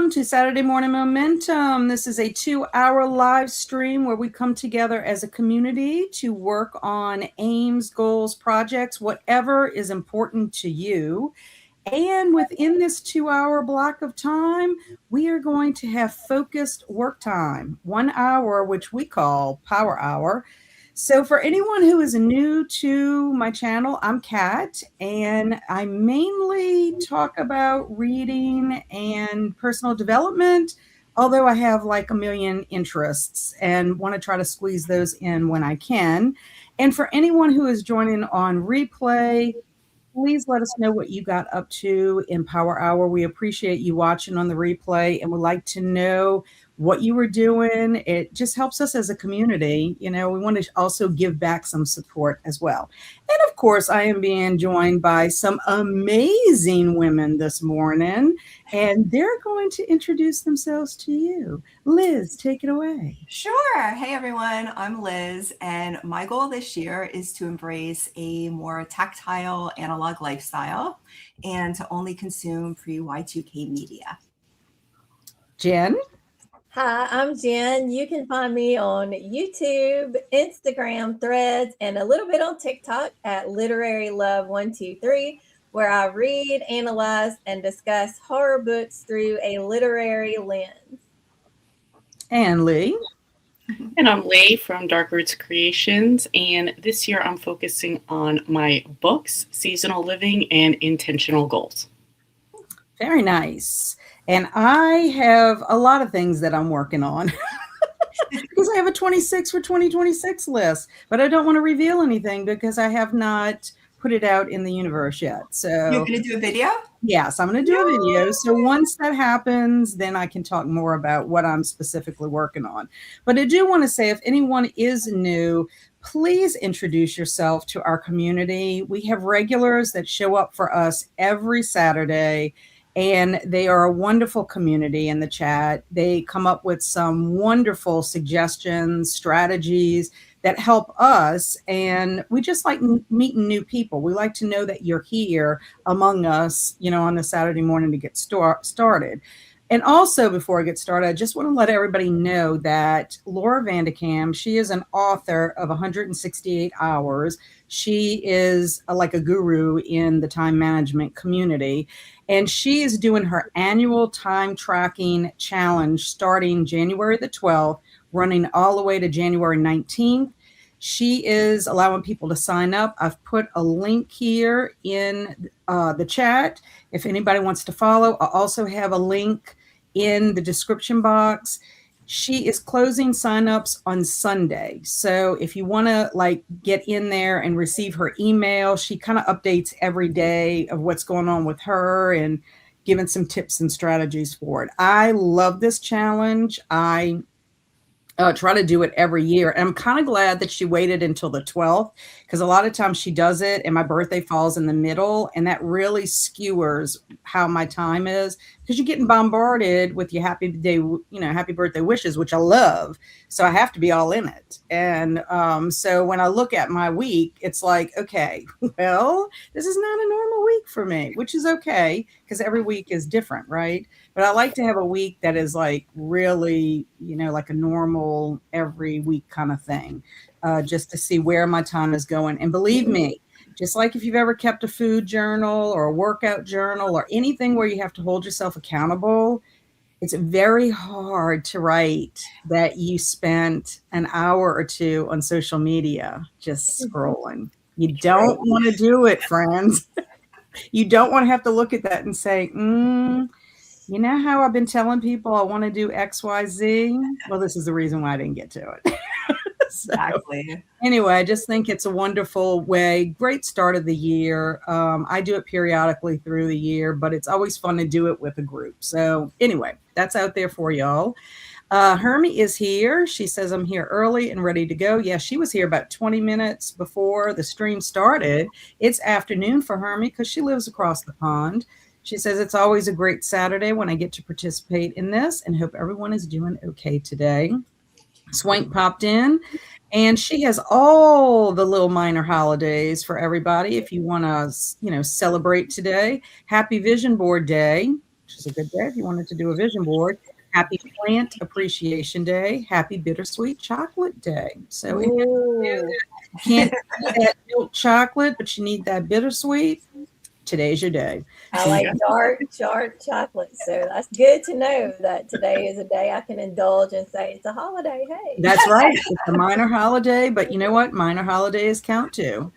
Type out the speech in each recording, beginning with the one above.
welcome to Saturday Morning Momentum. This is a 2-hour live stream where we come together as a community to work on aims, goals, projects, whatever is important to you. And within this 2-hour block of time, we are going to have focused work time, 1 hour, which we call Power Hour. So for anyone who is new to my channel, I'm Kat, and I mainly talk about reading and personal development, although I have like a million interests and want to try to squeeze those in when I can. And for anyone who is joining on replay, please let us know what you got up to in Power Hour. We appreciate you watching on the replay and would like to know what you were doing. It just helps us as a community. You know, we want to also give back some support as well. And of course, I am being joined by some amazing women this morning, and they're going to introduce themselves to you. Liz, take it away. Sure. Hey, everyone. I'm Liz, and my goal this year is to embrace a more tactile analog lifestyle and to only consume pre-Y2K media. Jen? Hi, I'm Jen. You can find me on YouTube, Instagram, Threads, and a little bit on TikTok at Literary Love 123, where I read, analyze, and discuss horror books through a literary lens. And Lee? And I'm Lee from Dark Roots Creations, and this year I'm focusing on my books, seasonal living, and intentional goals. Very nice. And I have a lot of things that I'm working on because I have a 26 for 2026 list, but I don't want to reveal anything because I have not put it out in the universe yet. So you're going to do a video? Yes, I'm going to do a video. So once that happens, then I can talk more about what I'm specifically working on. But I do want to say, if anyone is new, please introduce yourself to our community. We have regulars that show up for us every Saturday, and they are a wonderful community in the chat. They come up with some wonderful suggestions, strategies that help us. And we just like meeting new people. We like to know that you're here among us, you know, on the Saturday morning to get started. And also, before I get started, I just want to let everybody know that Laurie Vanderkam, she is an author of 168 Hours. She is like a guru in the time management community. And she is doing her annual time tracking challenge starting January the 12th, running all the way to January 19th. She is allowing people to sign up. I've put a link here in the chat if anybody wants to follow. I also have a link in the description box. She is closing signups on Sunday. So if you want to like get in there and receive her email, she kind of updates every day of what's going on with her and giving some tips and strategies for it. I love this challenge. I try to do it every year. And I'm kind of glad that she waited until the 12th, because a lot of times she does it and my birthday falls in the middle, and that really skewers how my time is, because you're getting bombarded with your happy day, you know, happy birthday wishes, which I love. So I have to be all in it. And so when I look at my week, it's like, okay, well, this is not a normal week for me, which is okay, because every week is different, right? But I like to have a week that is like really, you know, like a normal every week kind of thing, just to see where my time is going. And believe me, just like if you've ever kept a food journal or a workout journal or anything where you have to hold yourself accountable, it's very hard to write that you spent an hour or two on social media just scrolling. You don't want to do it, friends. You don't want to have to look at that and say, you know how I've been telling people I want to do X, Y, Z? Well, this is the reason why I didn't get to it. So, exactly. Anyway, I just think it's a wonderful way. Great start of the year. I do it periodically through the year, but it's always fun to do it with a group. So anyway, that's out there for y'all. Hermie is here. She says, I'm here early and ready to go. Yeah, she was here about 20 minutes before the stream started. It's afternoon for Hermie because she lives across the pond. She says, it's always a great Saturday when I get to participate in this, and hope everyone is doing okay today. Swank popped in, and she has all the little minor holidays for everybody if you want to, you know, celebrate today. Happy Vision Board Day. which is a good day if you wanted to do a vision board. Happy Plant Appreciation Day. Happy Bittersweet Chocolate Day. So if Ooh, you can't eat that milk chocolate, but you need that bittersweet, today's your day. I So like dark chocolate. So that's good to know that today is a day I can indulge and say it's a holiday. Hey. that's right. It's a minor holiday, but you know what? Minor holidays count too.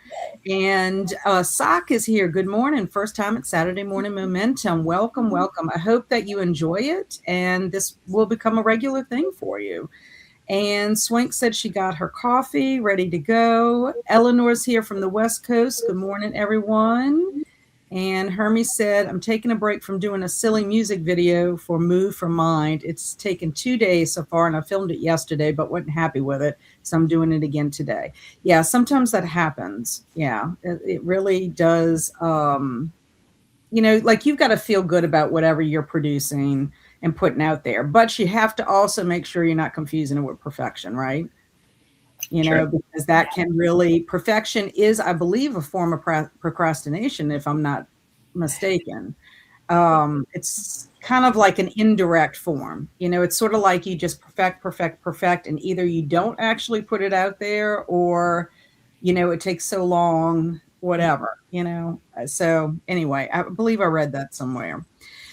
And Sock is here. Good morning. First time at Saturday Morning Momentum. Welcome, welcome. I hope that you enjoy it and this will become a regular thing for you. And Swank said she got her coffee ready to go. Eleanor's here from the West Coast. Good morning, everyone. And Hermie said, I'm taking a break from doing a silly music video for Move for Mind. It's taken 2 days so far, and I filmed it yesterday, but wasn't happy with it. So I'm doing it again today. Yeah, sometimes that happens. Yeah, it really does. Like you've got to feel good about whatever you're producing and putting out there. But you have to also make sure you're not confusing it with perfection, right? Because that can really, perfection is, I believe, a form of procrastination, if I'm not mistaken. It's kind of like an indirect form. It's sort of like you just perfect, and either you don't actually put it out there or, it takes so long, whatever, So anyway, I believe I read that somewhere.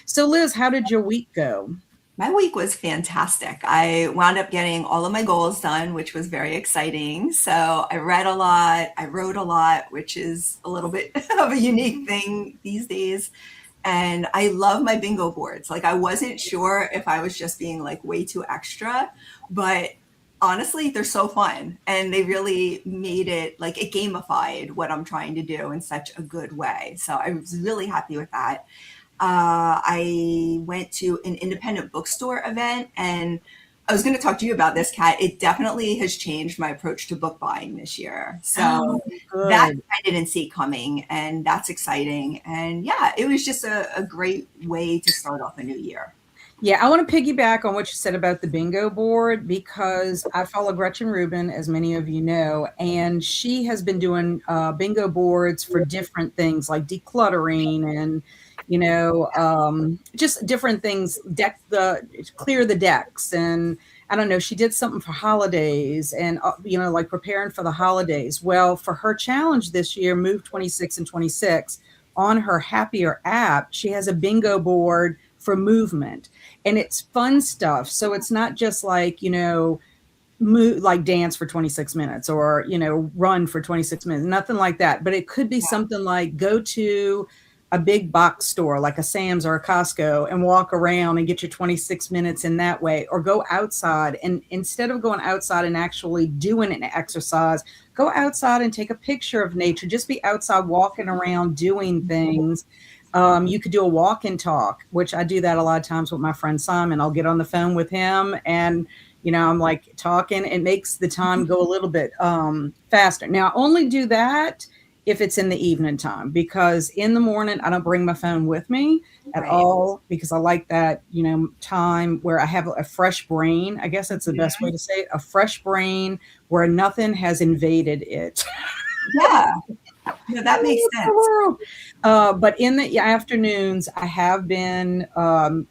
So Liz, how did your week go? My week was fantastic. I wound up getting all of my goals done, which was very exciting. So I read a lot, I wrote a lot, which is a little bit of a unique thing these days. And I love my bingo boards. Like I wasn't sure if I was just being like way too extra, but honestly, they're so fun. And they really made it like it gamified what I'm trying to do in such a good way. So I was really happy with that. I went to an independent bookstore event, and I was going to talk to you about this, Kat. It definitely has changed my approach to book buying this year. So that I didn't see coming, and that's exciting. And yeah, it was just a great way to start off a new year. Yeah, I want to piggyback on what you said about the bingo board because I follow Gretchen Rubin, as many of you know, and she has been doing bingo boards for different things like decluttering and, just different things, clear the decks. And I don't know, she did something for holidays and, like preparing for the holidays. Well, for her challenge this year, Move 26 and 26, on her Happier app, she has a bingo board for movement. And it's fun stuff. So it's not just like, move, like dance for 26 minutes or, run for 26 minutes, nothing like that. But it could be something like go to a big box store like a Sam's or a Costco and walk around and get your 26 minutes in that way, or go outside. And instead of going outside and actually doing an exercise, go outside and take a picture of nature. Just be outside walking around doing things. You could do a walk and talk, which I do that a lot of times with my friend Simon. I'll get on the phone with him and, I'm like talking. It makes the time go a little bit faster. Now, I only do that if it's in the evening time, because in the morning, I don't bring my phone with me at all, because I like that, time where I have a fresh brain. I guess that's the best way to say it, a fresh brain where nothing has invaded it. Yeah. No, that makes sense. But in the afternoons, I have been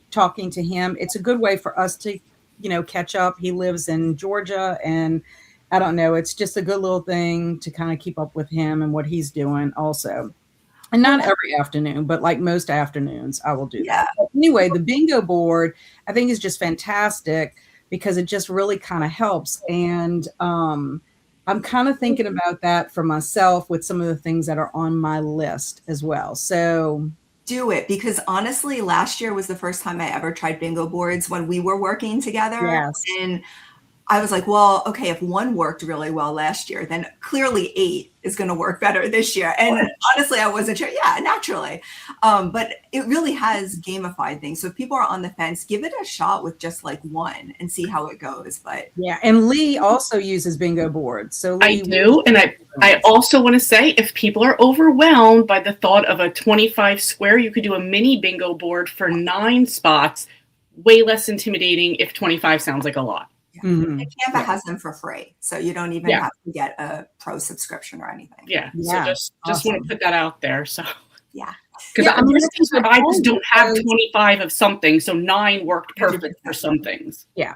talking to him. It's a good way for us to, catch up. He lives in Georgia, and I don't know, it's just a good little thing to kind of keep up with him and what he's doing also. And not every afternoon, but like most afternoons, I will do that. But anyway, the bingo board, I think, is just fantastic because it just really kind of helps. And I'm kind of thinking about that for myself with some of the things that are on my list as well. So do it, because honestly, last year was the first time I ever tried bingo boards when we were working together. Yes. And I was like, well, okay, if one worked really well last year, then clearly 8 is going to work better this year. And honestly, I wasn't sure. Yeah, naturally. But it really has gamified things. So if people are on the fence, give it a shot with just like one and see how it goes. But yeah. And Lee also uses bingo boards. So Lee, I do. And I also want to say, if people are overwhelmed by the thought of a 25 square, you could do a mini bingo board for 9 spots. Way less intimidating if 25 sounds like a lot. Mm-hmm. And Canva has them for free, so you don't even have to get a pro subscription or anything. So just want to put that out there. So yeah, Because Yeah, I'm in a that's case a where good I just point don't have because 25 of something, so 9 worked perfect for 100%. some things. Yeah.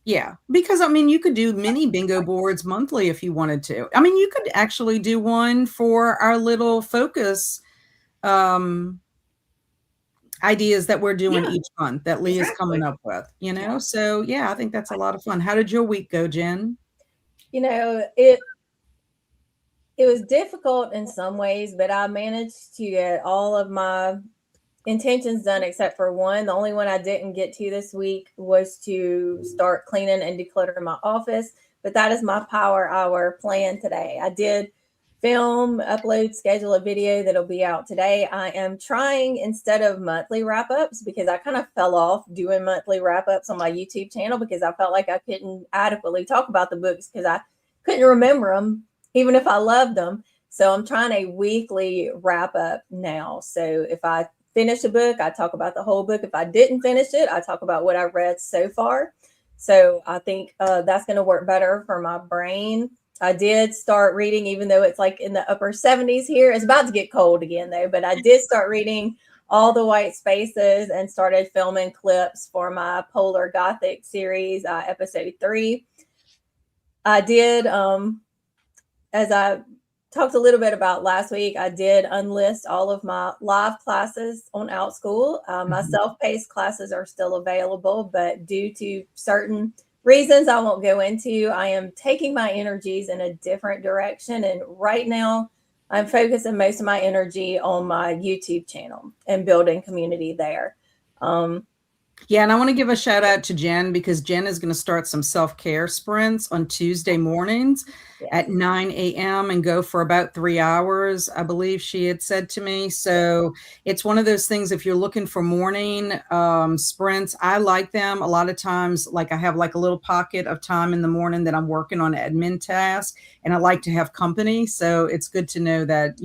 Yeah. Because I mean, you could do mini bingo boards monthly if you wanted to. I mean, you could actually do one for our little focus um ideas that we're doing Yeah, each month that Leah's coming exactly. up with, you know? Yeah. So yeah, I think that's a lot of fun. How did your week go, Jen? You know, it was difficult in some ways, but I managed to get all of my intentions done except for one. The only one I didn't get to this week was to start cleaning and decluttering my office, but that is my power hour plan today. I did film, upload, schedule a video that'll be out today. I am trying, instead of monthly wrap ups, because I kind of fell off doing monthly wrap ups on my YouTube channel because I felt like I couldn't adequately talk about the books because I couldn't remember them, even if I loved them. So I'm trying a weekly wrap up now. So if I finish a book, I talk about the whole book. If I didn't finish it, I talk about what I read so far. So I think that's going to work better for my brain. I did start reading, even though it's like in the upper 70s here. It's about to get cold again, though, but I did start reading All the White Spaces and started filming clips for my Polar Gothic series, episode 3. I did, as I talked a little bit about last week, I did unlist all of my live classes on OutSchool. My self-paced classes are still available, but due to certain reasons I won't go into, I am taking my energies in a different direction. And right now, I'm focusing most of my energy on my YouTube channel and building community there. Yeah, and I want to give a shout out to Jen because Jen is going to start some self-care sprints on Tuesday mornings at 9 a.m. and go for about 3 hours, I believe she had said to me. So it's one of those things, if you're looking for morning sprints, I like them. A lot of times, like I have like a little pocket of time in the morning that I'm working on admin tasks, and I like to have company. So it's good to know that,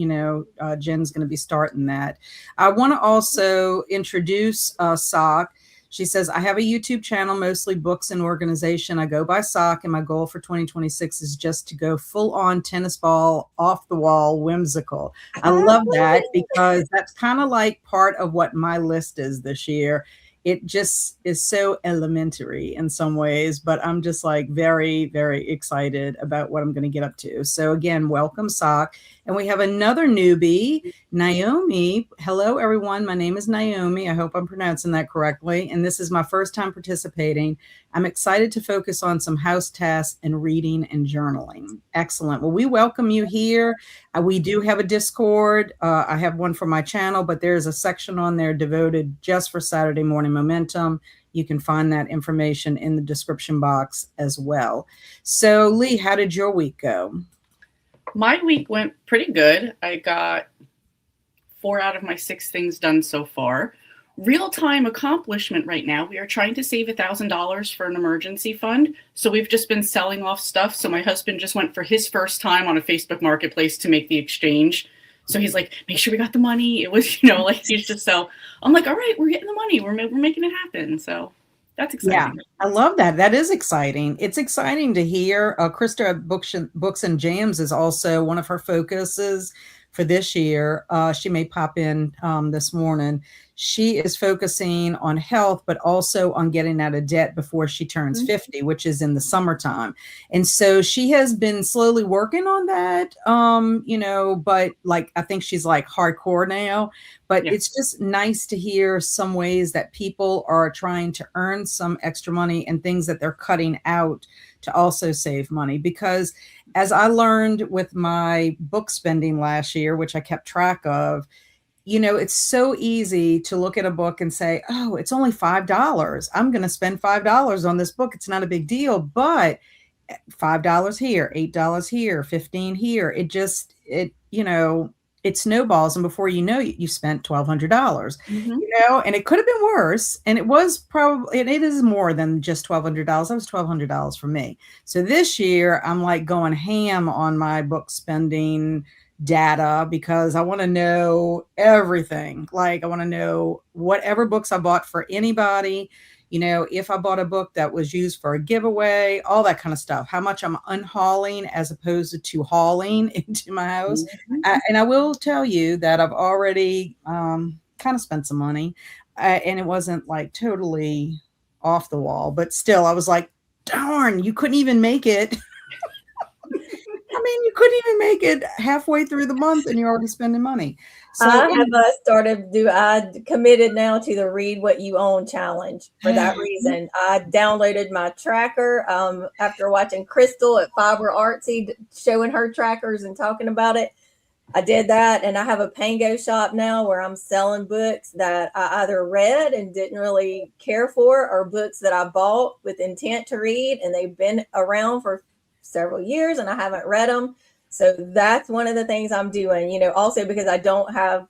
Jen's going to be starting that. I want to also introduce Sock. She says, I have a YouTube channel, mostly books and organization. I go by Sock, and my goal for 2026 is just to go full on tennis ball, off the wall, whimsical. I love that because that's kind of like part of what my list is this year. It just is so elementary in some ways, but I'm just like very, very excited about what I'm going to get up to. So again, welcome, Sock. And we have another newbie, Naomi. Hello, everyone. My name is Naomi. I hope I'm pronouncing that correctly. And this is my first time participating. I'm excited to focus on some house tasks and reading and journaling. Excellent. Well, we welcome you here. We do have a Discord. I have one for my channel, but there's a section on there devoted just for Saturday Morning Momentum. You can find that information in the description box as well. So, Lee, how did your week go? My week went pretty good. I got 4 out of my 6 things done so far. Real-time accomplishment right now. We are trying to save $1,000 for an emergency fund. So we've just been selling off stuff. So my husband just went for his first time on a Facebook marketplace to make the exchange. So he's like, make sure we got the money. It was, like he's just so, I'm like, all right, we're getting the money. We're making it happen. So that's exciting. Yeah, I love that. That is exciting. It's exciting to hear. Krista at Books and Jams is also one of her focuses for this year. She may pop in this morning. She is focusing on health, but also on getting out of debt before she turns 50, which is in the summertime. And so she has been slowly working on that, but like, I think she's like hardcore now, but it's just nice to hear some ways that people are trying to earn some extra money and things that they're cutting out to also save money. Because as I learned with my book spending last year, which I kept track of, it's so easy to look at a book and say, oh, it's only $5. I'm going to spend $5 on this book. It's not a big deal, but $5 here, $8 here, 15 here. It snowballs. And before you know, you spent $1,200, and it could have been worse. And it was probably, it is more than just $1,200. That was $1,200 for me. So this year I'm like going ham on my book spending data because I want to know everything. Like I want to know whatever books I bought for anybody, if I bought a book that was used for a giveaway, all that kind of stuff, how much I'm unhauling as opposed to hauling into my house. And I will tell you that I've already kind of spent some money, and it wasn't like totally off the wall, but still I was like, darn, you couldn't even make it. I mean, you couldn't even make it halfway through the month and you're already spending money. So I committed now to the Read What You Own challenge for that reason. I downloaded my tracker after watching Crystal at Fiber Artsy showing her trackers and talking about it. I did that, and I have a Pango shop now where I'm selling books that I either read and didn't really care for, or books that I bought with intent to read, and they've been around for several years and I haven't read them. So that's one of the things I'm doing, also because I don't have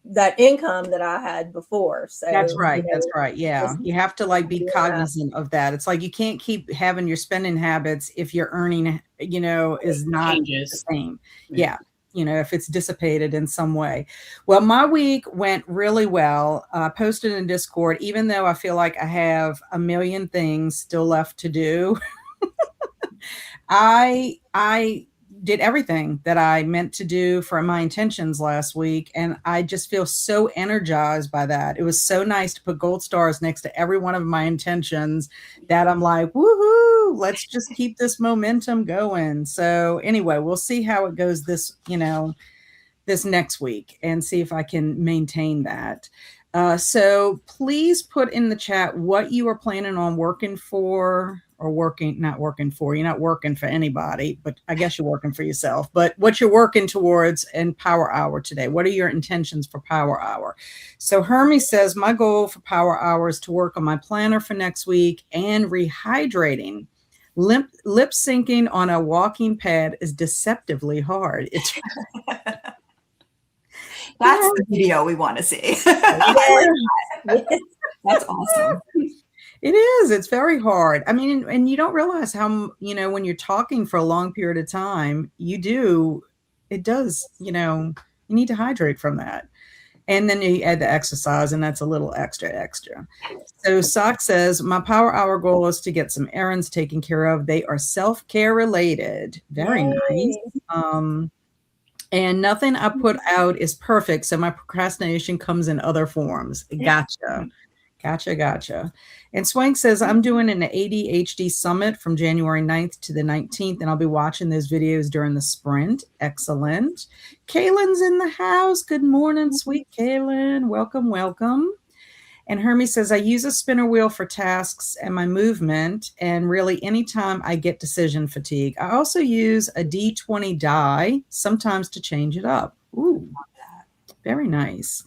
that income that I had before. So that's right. That's right. Yeah. You have to be cognizant of that. It's like, you can't keep having your spending habits if your earning, is not the same. Yeah. If it's dissipated in some way. Well, my week went really well. I posted in Discord, even though I feel like I have a million things still left to do. I did everything that I meant to do for my intentions last week. And I just feel so energized by that. It was so nice to put gold stars next to every one of my intentions that I'm like, woohoo, let's just keep this momentum going. So anyway, we'll see how it goes this next week and see if I can maintain that. So please put in the chat what you are planning on working for, or not working for. You're not working for anybody, but I guess you're working for yourself. But what you're working towards in Power Hour today. What are your intentions for Power Hour? So Hermie says, my goal for Power Hour is to work on my planner for next week and rehydrating. Lip syncing on a walking pad is deceptively hard. It's That's the video we want to see. That's awesome. It is. It's very hard. I mean, and you don't realize how, when you're talking for a long period of time, it does, you need to hydrate from that. And then you add the exercise, and that's a little extra. So Sock says, my Power Hour goal is to get some errands taken care of. They are self-care related. Very nice. And nothing I put out is perfect. So my procrastination comes in other forms. Gotcha. And Swank says, I'm doing an ADHD summit from January 9th to the 19th, and I'll be watching those videos during the sprint. Excellent. Kaylin's in the house. Good morning, sweet Kaylin. Welcome. And Hermie says, I use a spinner wheel for tasks and my movement, and really anytime I get decision fatigue. I also use a D20 die sometimes to change it up. Ooh, very nice.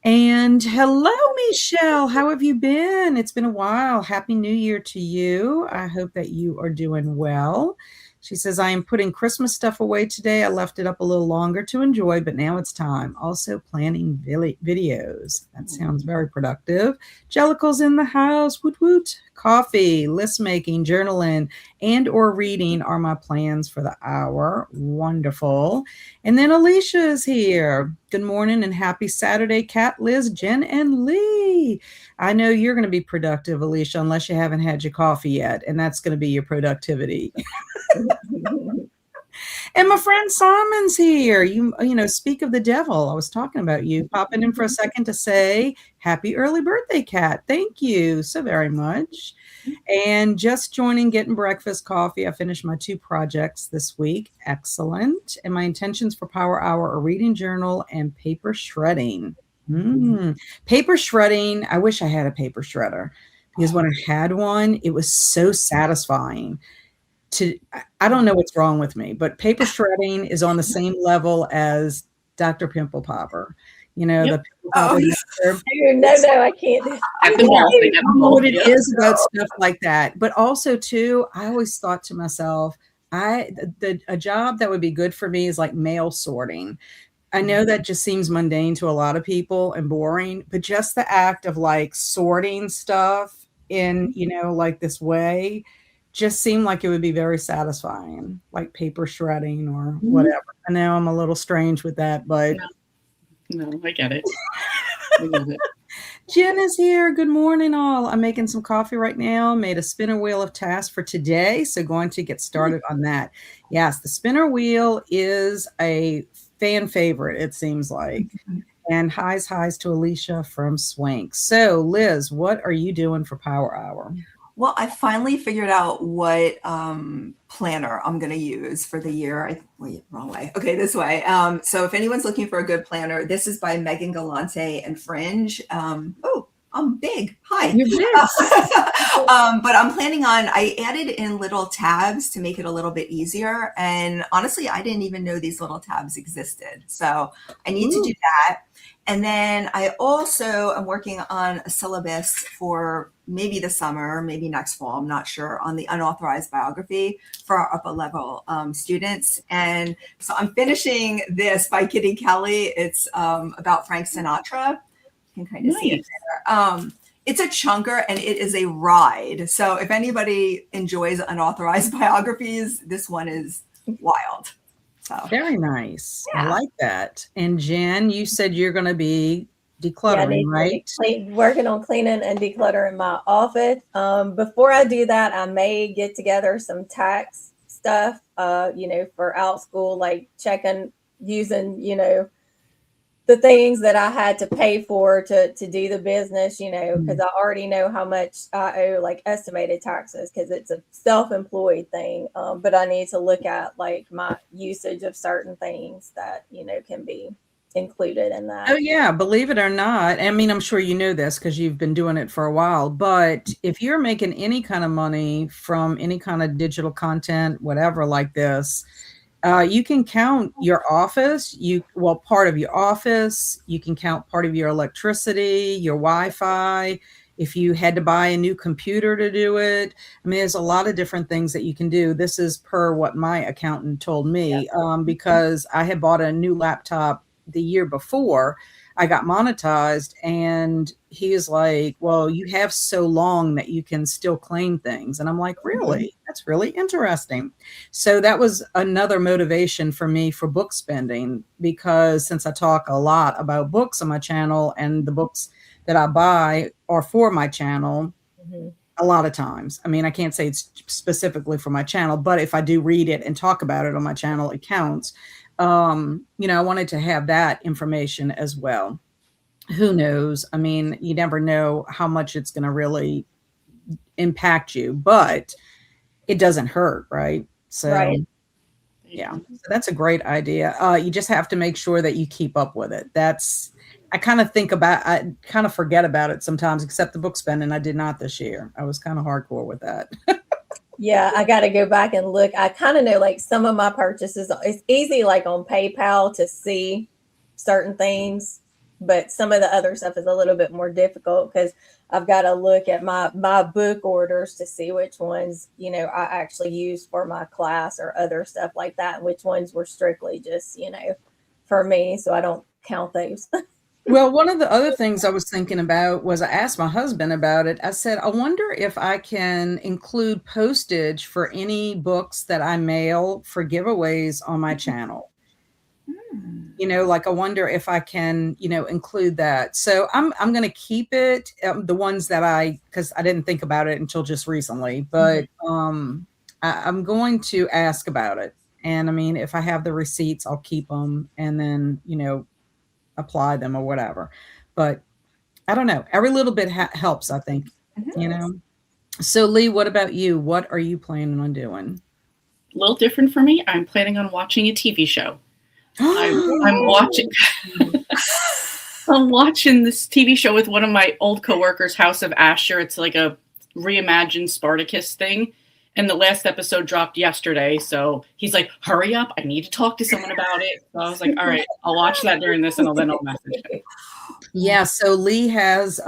And hello, Michelle. How have you been? It's been a while. Happy New Year to you. I hope that you are doing well. She says, I am putting Christmas stuff away today. I left it up a little longer to enjoy, but now it's time. Also planning videos. That sounds very productive. Jellicle's in the house. Woot woot. Coffee, list making, journaling, and or reading are my plans for the hour. Wonderful. And then Alicia is here. Good morning and happy Saturday, Kat, Liz, Jen, and Lee. I know you're going to be productive, Alicia, unless you haven't had your coffee yet, and that's going to be your productivity. And my friend Simon's here. You speak of the devil. I was talking about you. Popping in for a second to say happy early birthday, Kat. Thank you so very much. And just joining, getting breakfast, coffee. I finished my 2 projects this week. Excellent. And my intentions for Power Hour are reading journal and paper shredding. Paper shredding. I wish I had a paper shredder, because when I had one, it was so satisfying. I don't know what's wrong with me, but paper shredding is on the same level as Dr. Pimple Popper. The Pimple Popper. No, I can't. At the mall. I don't know what it is about stuff like that. But also, too, I always thought to myself, a job that would be good for me is like mail sorting. I know that just seems mundane to a lot of people and boring, but just the act of sorting stuff in, this way just seemed like it would be very satisfying, like paper shredding or whatever. I know I'm a little strange with that, but no, I get it. Jen is here. Good morning, all. I'm making some coffee right now. Made a spinner wheel of tasks for today, so going to get started on that. Yes, the spinner wheel is a fan favorite, it seems like. And highs to Alicia from Swank. So, Liz, what are you doing for Power Hour? Well, I finally figured out what planner I'm going to use for the year. Wait, wrong way. Okay, this way. So if anyone's looking for a good planner, this is by Megan Galante and Fringe. Oh, I'm big. Hi. You're big. But I'm planning on, I added in little tabs to make it a little bit easier. And honestly, I didn't even know these little tabs existed. So I need to do that. And then I also am working on a syllabus for maybe the summer, maybe next fall, I'm not sure, on the unauthorized biography for our upper level students. And so I'm finishing this by Kitty Kelly. It's about Frank Sinatra. You can kind of see it there. It's a chunker and it is a ride. So if anybody enjoys unauthorized biographies, this one is wild. So. Very nice. Yeah. I like that. And Jen, you said you're going to be decluttering, right? Working on cleaning and decluttering my office. Before I do that, I may get together some tax stuff, for out school, like using, the things that I had to pay for to do the business, because I already know how much I owe, like estimated taxes, because it's a self-employed thing. But I need to look at like my usage of certain things that, can be included in that. Oh yeah, believe it or not. I mean, I'm sure you know this because you've been doing it for a while, but if you're making any kind of money from any kind of digital content, whatever like this, you can count your office, part of your office, you can count part of your electricity, your Wi-Fi, if you had to buy a new computer to do it. I mean, there's a lot of different things that you can do. This is per what my accountant told me, because I had bought a new laptop the year before I got monetized, and he is like, well, you have so long that you can still claim things. And I'm like, really? That's really interesting. So that was another motivation for me for book spending, because since I talk a lot about books on my channel and the books that I buy are for my channel, a lot of times. I mean, I can't say it's specifically for my channel, but if I do read it and talk about it on my channel, it counts. I wanted to have that information as well. Who knows? I mean, you never know how much it's going to really impact you, but it doesn't hurt, right? So, right. Yeah, so that's a great idea. You just have to make sure that you keep up with it. I kind of forget about it sometimes, except the book spending. I did not this year. I was kind of hardcore with that. Yeah, I got to go back and look. I kind of know like some of my purchases. It's easy like on PayPal to see certain things, but some of the other stuff is a little bit more difficult because I've got to look at my book orders to see which ones, I actually use for my class or other stuff like that, and which ones were strictly just, for me. So I don't count those. Well, one of the other things I was thinking about was I asked my husband about it. I said, I wonder if I can include postage for any books that I mail for giveaways on my channel. Like I wonder if I can, include that. So I'm going to keep it, the ones that because I didn't think about it until just recently, but I'm going to ask about it. And I mean, if I have the receipts, I'll keep them and then, apply them or whatever. But I don't know. Every little bit helps, I think, So Lee, what about you? What are you planning on doing? A little different for me. I'm planning on watching a TV show. I'm watching I'm watching this TV show with one of my old coworkers, House of Asher. It's like a reimagined Spartacus thing. And the last episode dropped yesterday. So he's like, hurry up. I need to talk to someone about it. So I was like, all right, I'll watch that during this and then I'll message him. Yeah. So Lee has,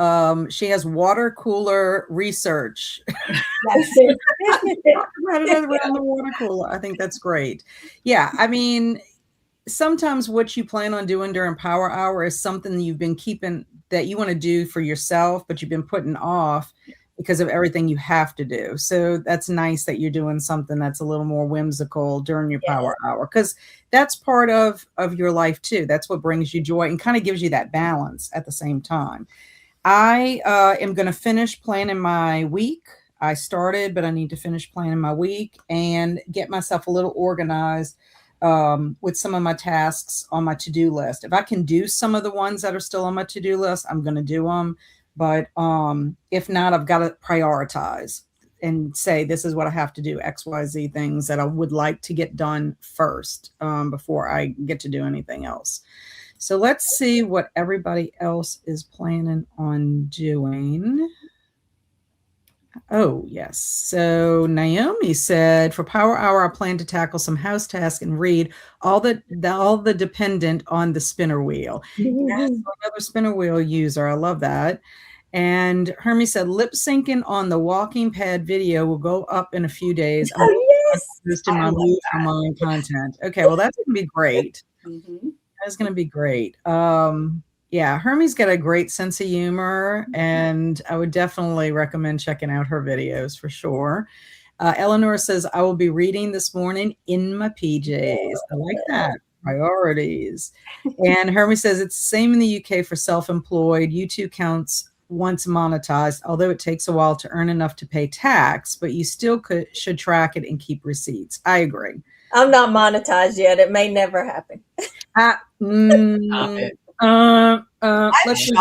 she has water cooler research. Around the water cooler. I think that's great. Yeah. I mean, sometimes what you plan on doing during Power Hour is something you've been keeping that you want to do for yourself, but you've been putting off because of everything you have to do. So that's nice that you're doing something that's a little more whimsical during your Power Hour, because that's part of your life too. That's what brings you joy and kind of gives you that balance at the same time. I am going to finish planning my week. I started, but I need to finish planning my week and get myself a little organized with some of my tasks on my to-do list. If I can do some of the ones that are still on my to-do list, I'm going to do them. But if not, I've got to prioritize and say, this is what I have to do, XYZ things that I would like to get done first before I get to do anything else. So let's see what everybody else is planning on doing. Oh, yes. So Naomi said, for Power Hour, I plan to tackle some house tasks and read all the dependent on the spinner wheel. Yes, another spinner wheel user. I love that. And Hermie said, lip syncing on the walking pad video will go up in a few days. I'm boosting my Move for Mine content. Okay, well, that's going to be great. That's going to be great. Yeah, Hermie's got a great sense of humor, and I would definitely recommend checking out her videos for sure. Eleanor says, I will be reading this morning in my PJs. I like that. Priorities. And Hermie says, it's the same in the UK for self-employed. YouTube counts once monetized, although it takes a while to earn enough to pay tax, but you still should track it and keep receipts. I agree. I'm not monetized yet. It may never happen. Stop it. Let's see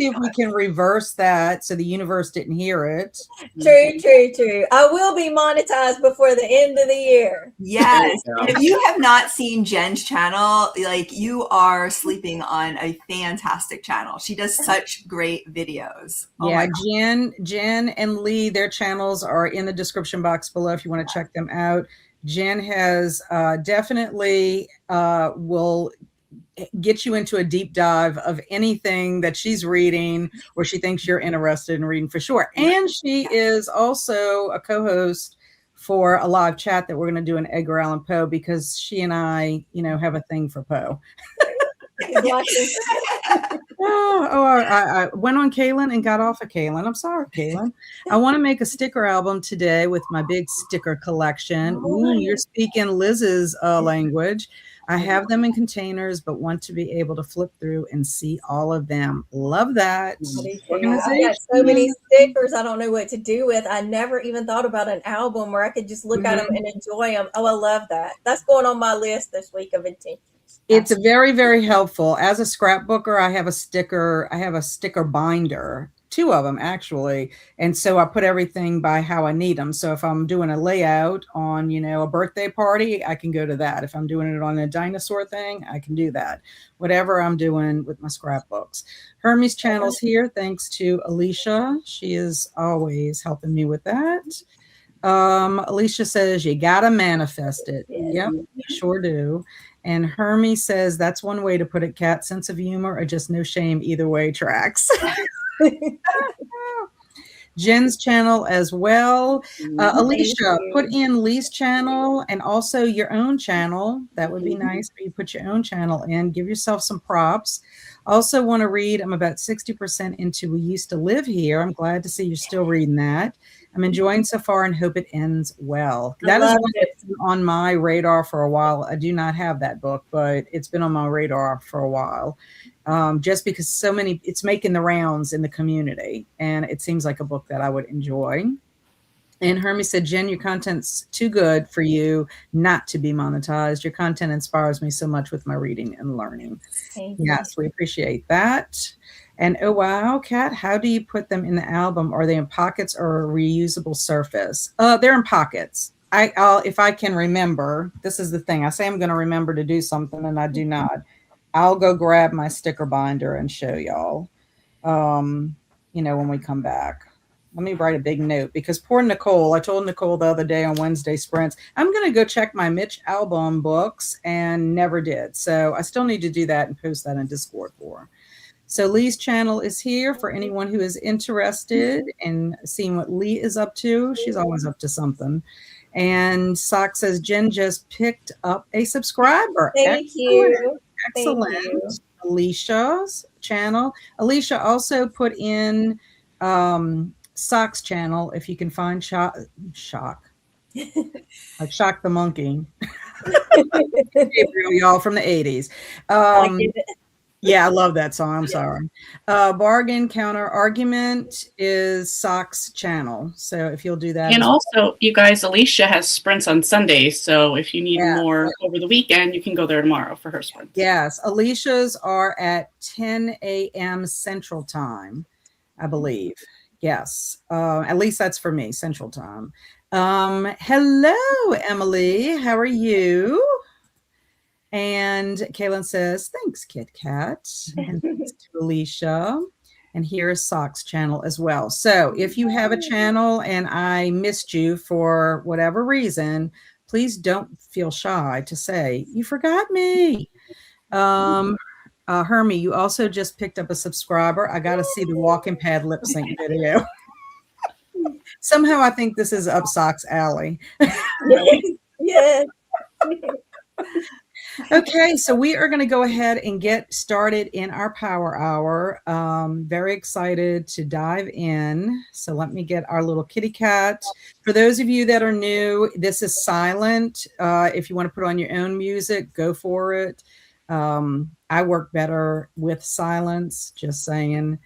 if we can reverse that so the universe didn't hear it. True. I will be monetized before the end of the year. Yes. If you have not seen Jen's channel, like, you are sleeping on a fantastic channel. She does such great videos. Yeah, Jen and Lee, their channels are in the description box below if you want to check them out. Jen has definitely will get you into a deep dive of anything that she's reading or she thinks you're interested in reading for sure. And she is also a co-host for a live chat that we're going to do in Edgar Allan Poe, because she and I, have a thing for Poe. I went on Kaylin and got off of Kaylin. I'm sorry, Kaylin. I want to make a sticker album today with my big sticker collection. Ooh, you're speaking Liz's language. I have them in containers, but want to be able to flip through and see all of them. Love that. I got so many stickers I don't know what to do with. I never even thought about an album where I could just look at them and enjoy them. Oh, I love that. That's going on my list this week of intentions. It's very, very helpful. As a scrapbooker, I have a sticker binder, 2 of them actually. And so I put everything by how I need them. So if I'm doing a layout on, a birthday party, I can go to that. If I'm doing it on a dinosaur thing, I can do that. Whatever I'm doing with my scrapbooks. Hermie's channel's here. Thanks to Alicia. She is always helping me with that. Alicia says, you got to manifest it. Yep, you sure do. And Hermie says, that's one way to put it, Kat. Sense of humor or just no shame. Either way tracks. Jen's channel as well. Alicia, put in Lee's channel and also your own channel. That would be nice for you to put your own channel in. Give yourself some props. Also want to read, I'm about 60% into We Used to Live Here. I'm glad to see you're still reading that. I'm enjoying so far and hope it ends well. That is one that's been on my radar for a while. I do not have that book, but it's been on my radar for a while. Just because it's making the rounds in the community, and it seems like a book that I would enjoy. And Hermie said, Jen, your content's too good for you not to be monetized. Your content inspires me so much with my reading and learning. Yes, we appreciate that. And oh, wow, Kat, how do you put them in the album? Are they in pockets or a reusable surface? They're in pockets. I'll if I can remember, this is the thing. I say I'm going to remember to do something and I do not. I'll go grab my sticker binder and show y'all, when we come back. Let me write a big note because poor Nicole, I told Nicole the other day on Wednesday Sprints, I'm going to go check my Mitch album books and never did. So I still need to do that and post that in Discord for her. So Lee's channel is here for anyone who is interested in seeing what Lee is up to. She's always up to something. And Sock says, Jen just picked up a subscriber. Thank you. Excellent. Thank you. Alicia's channel. Alicia also put in Sock's channel, if you can find Shock. Like Shock the Monkey. Gabriel, y'all, from the 80s. Yeah, I love that song. I'm sorry. Bargain counter argument is Sock's channel. So if you'll do that And as also, you guys, Alicia has sprints on Sundays. So if you need yeah. more over the weekend, you can go there tomorrow for her sprints. Yes, Alicia's are at 10 a.m. Central Time, I believe. Yes, at least that's for me, Central Time. Hello, Emily. How are you? And Kaylin says, thanks, Kit Kat. And thanks to Alicia. And here's Sock's channel as well. So if you have a channel and I missed you for whatever reason, please don't feel shy to say, you forgot me. Hermie, you also just picked up a subscriber. I got to see the walking pad lip sync video. Somehow I think this is up Sock's alley. Yes. Okay, so we are going to go ahead and get started in our power hour. Very excited to dive in. So let me get our little kitty cat. For those of you that are new, this is silent. If you want to put on your own music, go for it. I work better with silence, just saying.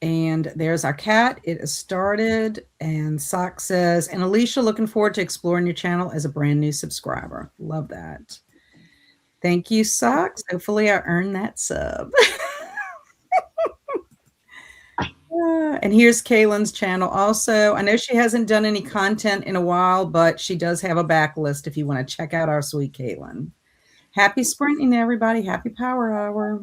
And there's our cat. It is started. And Sock says, and Alicia, looking forward to exploring your channel as a brand new subscriber. Love that. Thank you, Socks. Hopefully I earned that sub. And here's Kaylin's channel also. I know she hasn't done any content in a while, but she does have a backlist if you want to check out our sweet Kaylin. Happy sprinting, everybody. Happy power hour.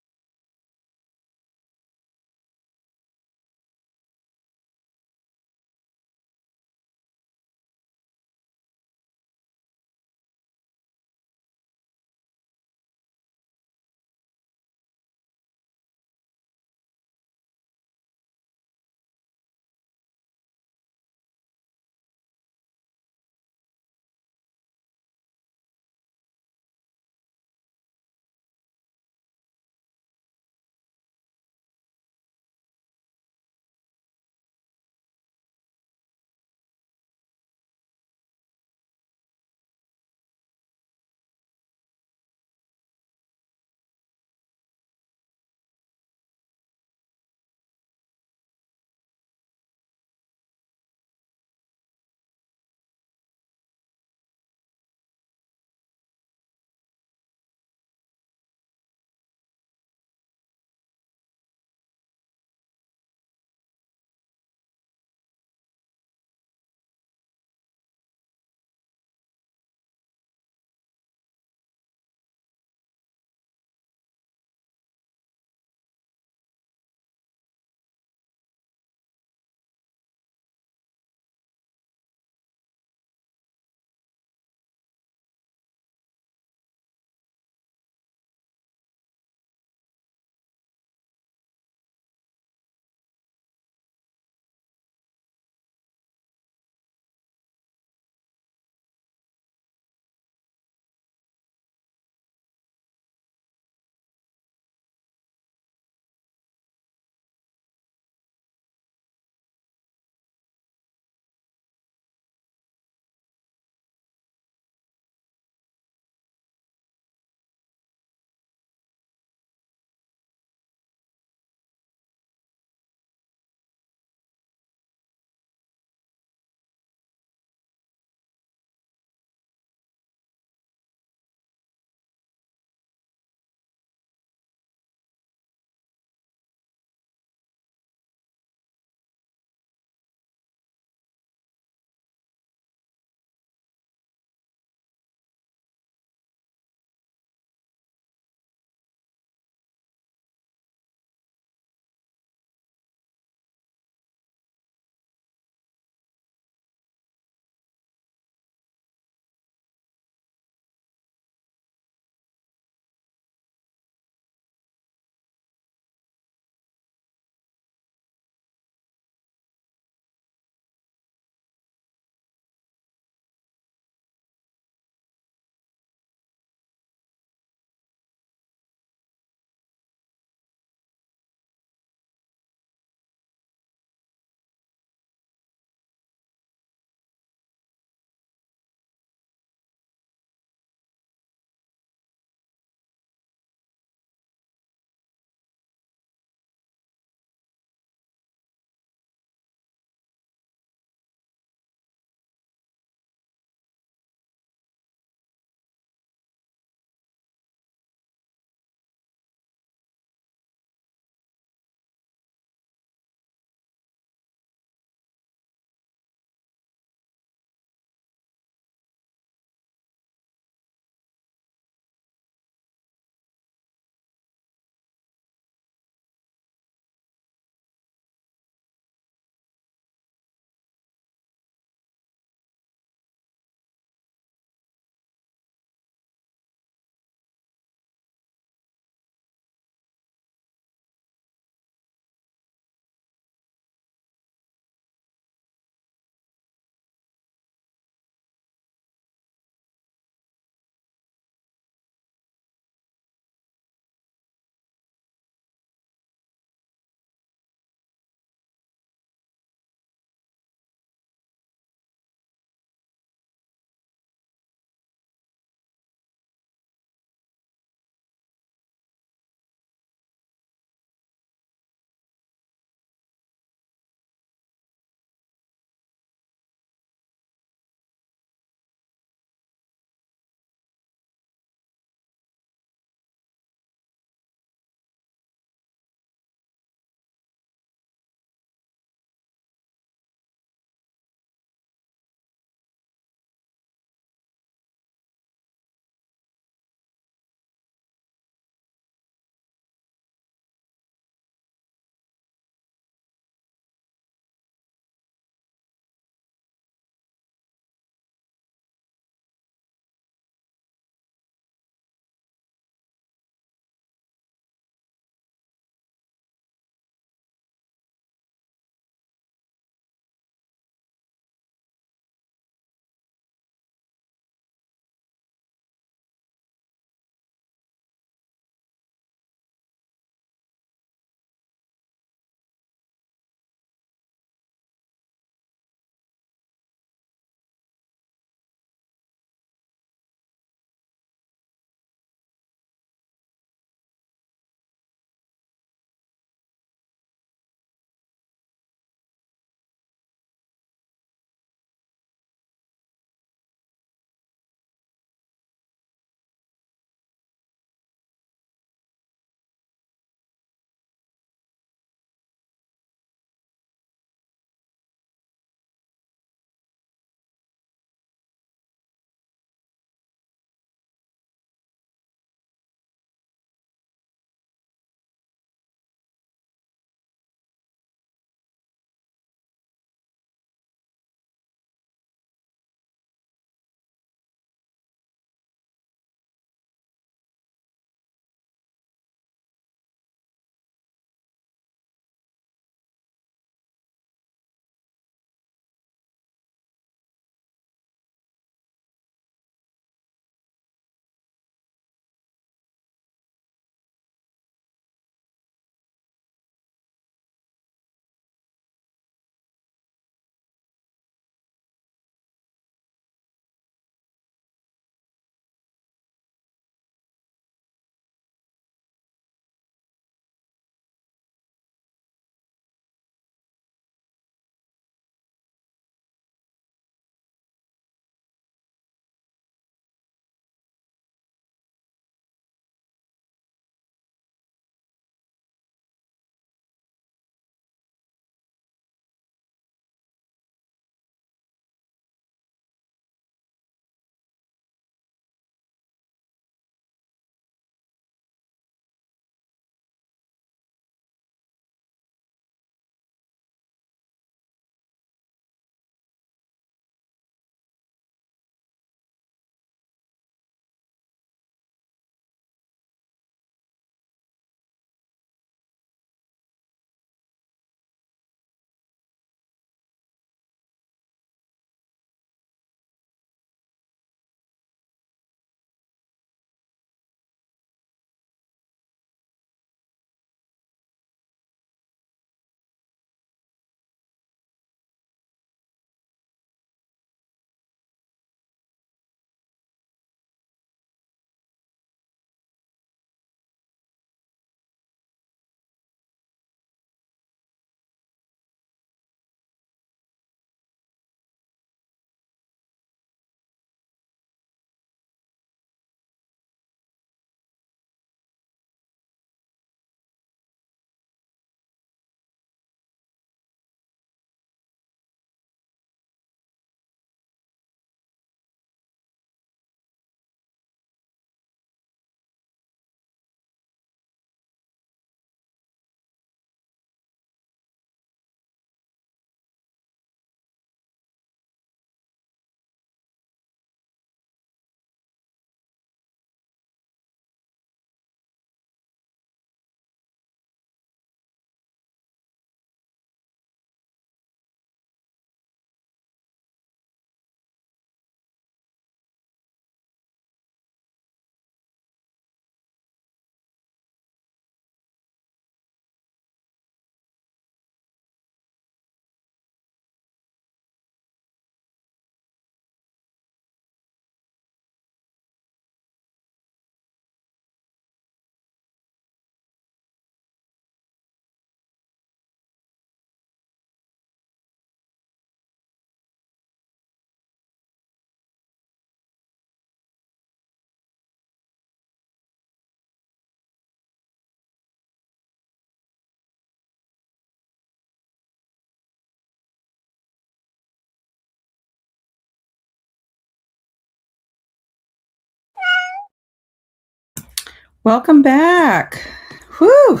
Welcome back. Whew.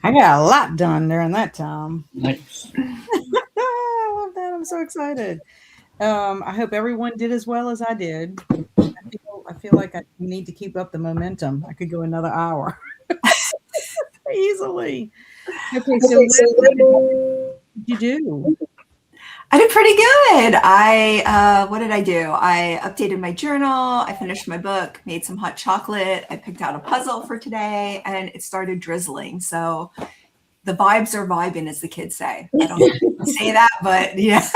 I got a lot done during that time. Nice. I love that. I'm so excited. I hope everyone did as well as I did. I feel like I need to keep up the momentum. I could go another hour easily. Okay, so what did you do? I did pretty good. What did I do? I updated my journal. I finished my book, made some hot chocolate. I picked out a puzzle for today, and it started drizzling. So the vibes are vibing, as the kids say. I don't know if you can say that, but yeah,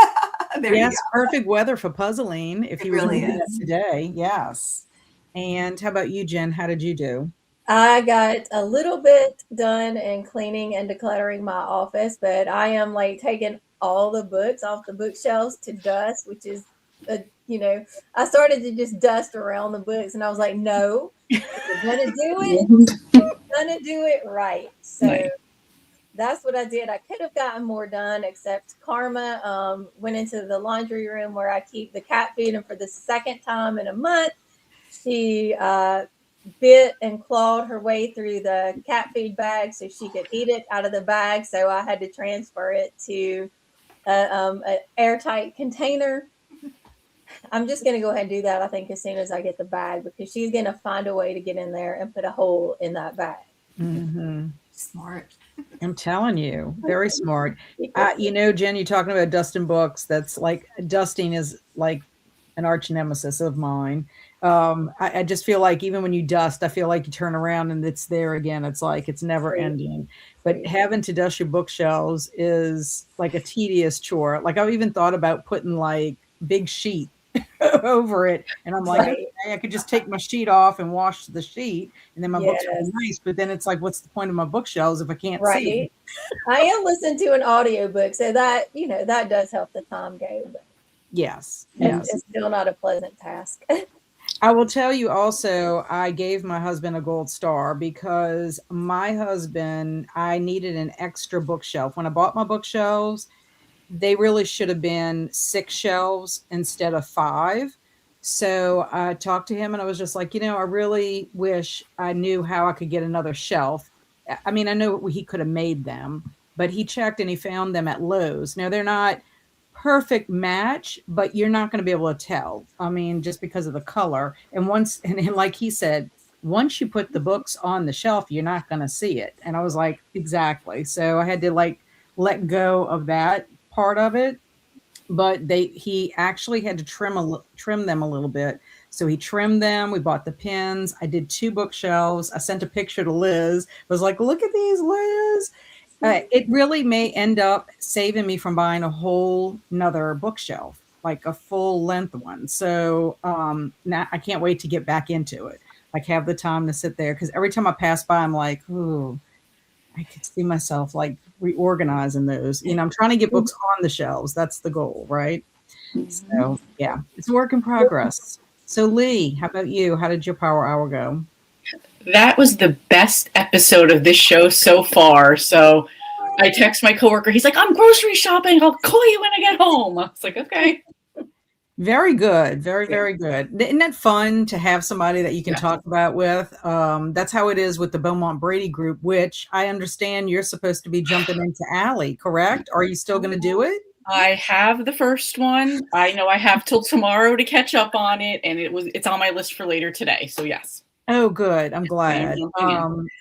there you Yes, go. perfect weather for puzzling. If It you were really doing that is. today, yes. And how about you, Jen? How did you do? I got a little bit done in cleaning and decluttering my office, but I am like taking all the books off the bookshelves to dust, which is, I started to just dust around the books, and I was like, no, if you're gonna do it, you're gonna do it right. So Nice. that's what I did. I could have gotten more done, except Karma went into the laundry room where I keep the cat food, and for the second time in a month, she bit and clawed her way through the cat food bag so she could eat it out of the bag. So I had to transfer it to an airtight container. I'm just going to go ahead and do that, I think, as soon as I get the bag, because she's going to find a way to get in there and put a hole in that bag. Mm-hmm. Smart. I'm telling you, very smart. Jen, you're talking about dusting books. That's like dusting is like an arch nemesis of mine. I just feel like even when you dust, I feel like you turn around and it's there again. It's like it's never ending. But having to dust your bookshelves is like a tedious chore. Like I've even thought about putting like big sheet over it, and I'm like, okay, I could just take my sheet off and wash the sheet, and then my books would be nice. But then it's like, what's the point of my bookshelves if I can't see them? I am listening to an audiobook, so that that does help the time go. But yes, it's still not a pleasant task. I will tell you also, I gave my husband a gold star because my husband, I needed an extra bookshelf. When I bought my bookshelves, they really should have been 6 shelves instead of 5. So I talked to him and I was just like, I really wish I knew how I could get another shelf. I mean, I know he could have made them, but he checked and he found them at Lowe's. Now they're not perfect match, but you're not going to be able to tell. I mean, just because of the color. And like he said, once you put the books on the shelf, you're not going to see it. And I was like, exactly. So I had to like let go of that part of it. But he actually had to trim them a little bit. So he trimmed them. We bought the pins. I did 2 bookshelves. I sent a picture to Liz. I was like, look at these, Liz. It really may end up saving me from buying a whole nother bookshelf, like a full length one. So now I can't wait to get back into it. Like have the time to sit there, because every time I pass by, I'm like, ooh, I could see myself like reorganizing those. I'm trying to get books on the shelves. That's the goal, right? So yeah, it's a work in progress. So Lee, how about you? How did your power hour go? That was the best episode of this show so far. So I text my coworker. He's like, I'm grocery shopping. I'll call you when I get home. I was like, okay. Very good. Very, very good. Isn't that fun to have somebody that you can talk about with? That's how it is with the Beaumont Brady group, which I understand you're supposed to be jumping into Allie, correct? Are you still going to do it? I have the first one. I know I have till tomorrow to catch up on it, and it's on my list for later today. So yes. Oh, good. I'm glad.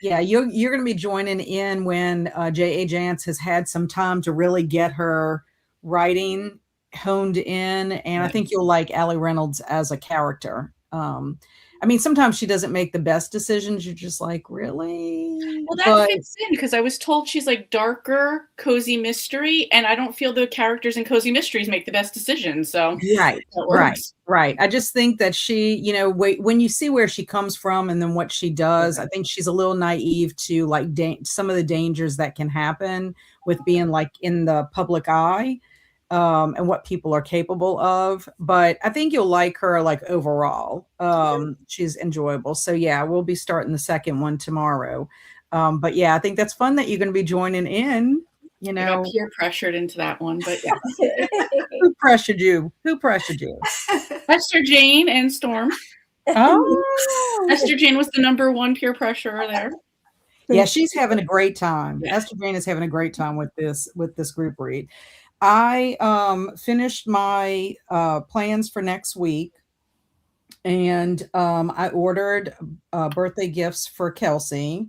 Yeah, you're going to be joining in when J.A. Jance has had some time to really get her writing honed in, and I think you'll like Allie Reynolds as a character. I mean, sometimes she doesn't make the best decisions. You're just like, really? Well, that fits in because I was told she's like darker, cozy mystery, and I don't feel the characters in cozy mysteries make the best decisions. So right. I just think that she, when you see where she comes from and then what she does, I think she's a little naive to like some of the dangers that can happen with being like in the public eye. And what people are capable of, but I think you'll like her like overall. She's enjoyable. So yeah, we'll be starting the second one tomorrow. But yeah, I think that's fun that you're going to be joining in. I got peer pressured into that one, but yeah. Who pressured you? Pastor Jane and Storm. Oh, Esther Jane was the #1 peer pressure there. yeah, she's having a great time. Yeah. Esther Jane is having a great time with this group read. I finished my plans for next week, and I ordered birthday gifts for Kelsey.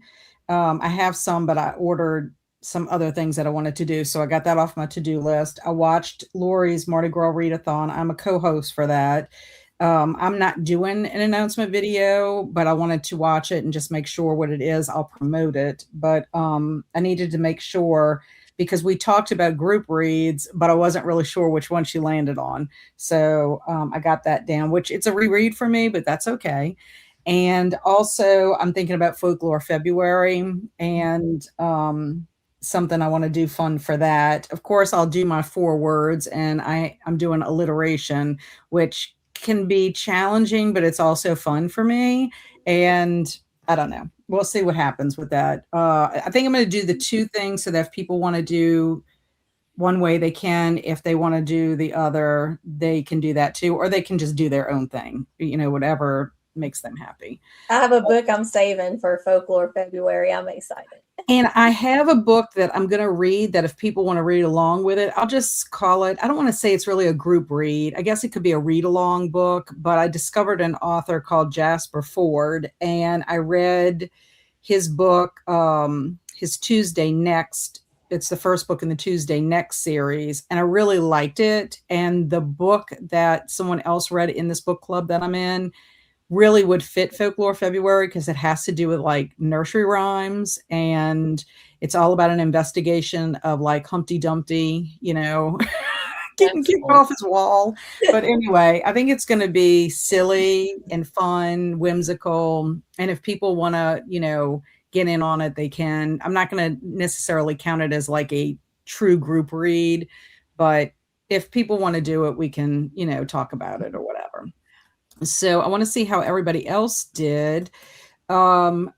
I have some, but I ordered some other things that I wanted to do, so I got that off my to-do list. I watched Laurie's Mardi Gras readathon. I'm a co-host for that. I'm not doing an announcement video, but I wanted to watch it and just make sure what it is. I'll promote it, but I needed to make sure because we talked about group reads, but I wasn't really sure which one she landed on. So I got that down, which it's a reread for me, but that's okay. And also, I'm thinking about Folklore February and something I want to do fun for that. Of course, I'll do my 4 words, and I'm doing alliteration, which can be challenging, but it's also fun for me. And I don't know. We'll see what happens with that. I think I'm going to do the 2 things so that if people want to do one way, they can. If they want to do the other, they can do that too, or they can just do their own thing, whatever makes them happy. I have a book I'm saving for Folklore February. I'm excited. And I have a book that I'm going to read that if people want to read along with it, I'll just call it, I don't want to say it's really a group read. I guess it could be a read along book, but I discovered an author called Jasper Ford, and I read his book, his Tuesday Next. It's the first book in the Tuesday Next series, and I really liked it. And the book that someone else read in this book club that I'm in really would fit Folklore February because it has to do with like nursery rhymes, and it's all about an investigation of like Humpty Dumpty, getting kicked off his wall. But anyway, I think it's going to be silly and fun, whimsical. And if people want to, get in on it, they can. I'm not going to necessarily count it as like a true group read, but if people want to do it, we can, talk about it or whatever. So I want to see how everybody else did. Alicia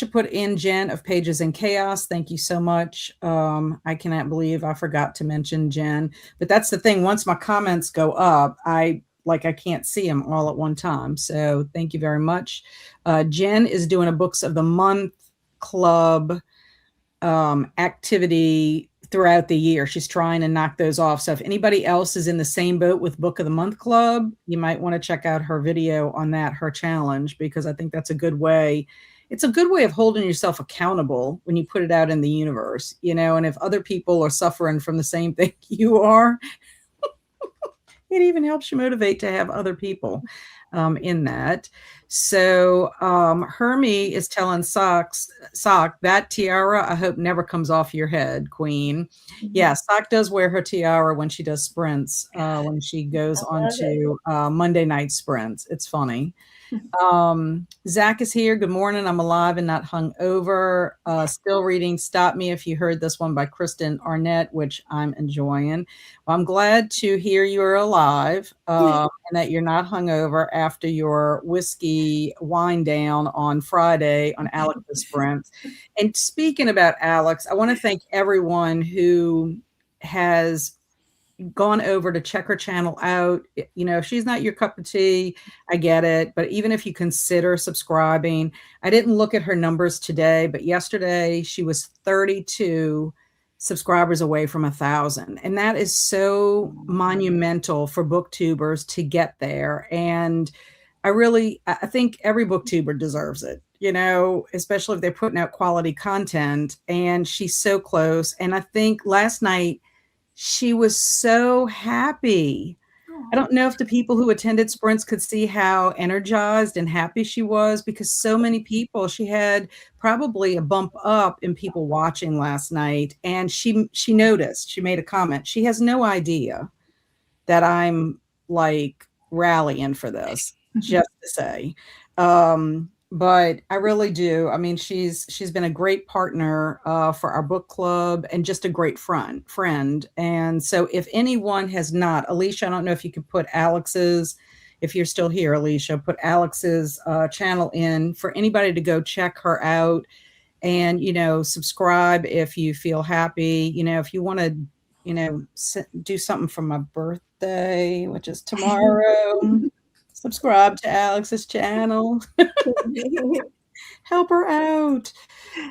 put in Jen of Pages in Chaos. Thank you so much. I cannot believe I forgot to mention Jen, but that's the thing. Once my comments go up, I can't see them all at one time. So thank you very much. Jen is doing a Books of the Month Club activity throughout the year. She's trying to knock those off. So if anybody else is in the same boat with Book of the Month Club, you might want to check out her video on that, her challenge, because I think that's a good way. It's a good way of holding yourself accountable when you put it out in the universe, and if other people are suffering from the same thing you are, it even helps you motivate to have other people in that. So Hermie is telling Sock, that tiara, I hope never comes off your head, Queen. Mm-hmm. Yeah, Sock does wear her tiara when she does sprints, when she goes on to Monday night sprints. It's funny. Zach is here. Good morning. I'm alive and not hung over. Still reading Stop Me If You Heard This One by Kristen Arnett, which I'm enjoying. Well, I'm glad to hear you're alive and that you're not hung over after your whiskey wind down on Friday on Alex's sprint. And speaking about Alex, I want to thank everyone who has gone over to check her channel out. If she's not your cup of tea, I get it. But even if you consider subscribing, I didn't look at her numbers today, but yesterday she was 32 subscribers away from 1,000. And that is so monumental for booktubers to get there. And I think every booktuber deserves it, especially if they're putting out quality content. And she's so close. And I think last night, she was so happy. I don't know if the people who attended sprints could see how energized and happy she was, because so many people, she had probably a bump up in people watching last night. And she noticed, she made a comment. She has no idea that I'm like rallying for this, just to say. But I really do. I mean, she's been a great partner for our book club and just a great friend. And so if anyone has not, Alicia, I don't know if you could put Alex's, if you're still here, Alicia, put Alex's channel in for anybody to go check her out and, subscribe if you feel happy. If you want to, do something for my birthday, which is tomorrow. Subscribe to Alex's channel. Help her out.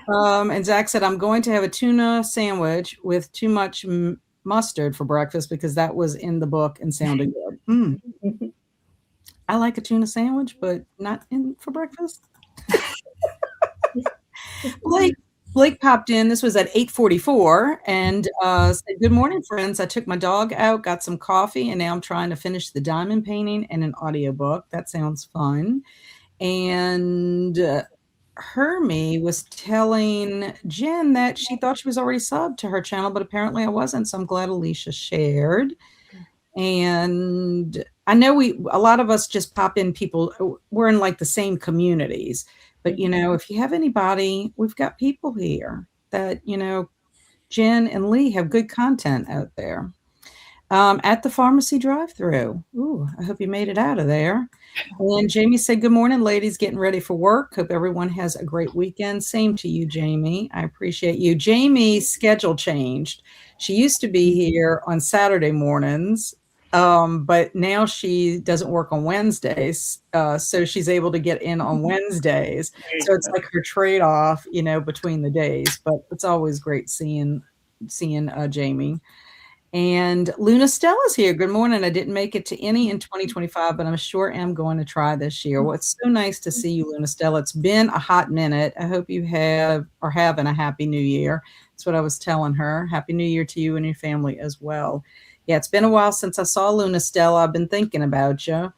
And Zach said, I'm going to have a tuna sandwich with too much mustard for breakfast because that was in the book and sounded good. I like a tuna sandwich, but not in for breakfast. Blake popped in. This was at 8:44 and said, good morning, friends. I took my dog out, got some coffee, and now I'm trying to finish the diamond painting and an audiobook. That sounds fun. And Hermie was telling Jen that she thought she was already subbed to her channel, but apparently I wasn't. So I'm glad Alicia shared. And I know a lot of us just pop in people, we're in like the same communities, but you know, if you have anybody, we've got people here that, you know, Jen and Lee have good content out there. At the pharmacy drive-through. Ooh, I hope you made it out of there. And Jamie said, good morning, ladies, getting ready for work. Hope everyone has a great weekend. Same to you, Jamie. I appreciate you. Jamie's schedule changed. She used to be here on Saturday mornings, but now she doesn't work on Wednesdays. So she's able to get in on Wednesdays. So it's like her trade-off, you know, between the days. But it's always great seeing Jamie. And Luna Stella's here. Good morning. I didn't make it to any in 2025, but I'm sure am going to try this year. Well, it's so nice to see you, Luna Stella. It's been a hot minute. I hope you are having a happy new year. That's what I was telling her. Happy New Year to you and your family as well. Yeah, it's been a while since I saw Luna Stella. I've been thinking about you.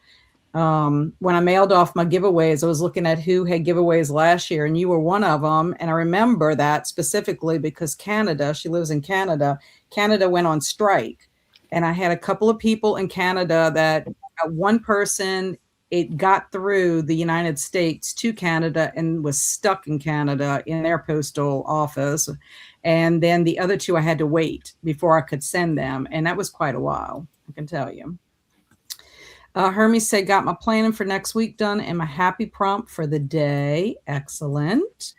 When I mailed off my giveaways, I was looking at who had giveaways last year, and you were one of them. And I remember that specifically because Canada, she lives in Canada, Canada went on strike. And I had a couple of people in Canada that one person, it got through the United States to Canada and was stuck in Canada in their postal office. And then the other two, I had to wait before I could send them. And that was quite a while, I can tell you. Hermie said, got my planning for next week done and my happy prompt for the day. Excellent.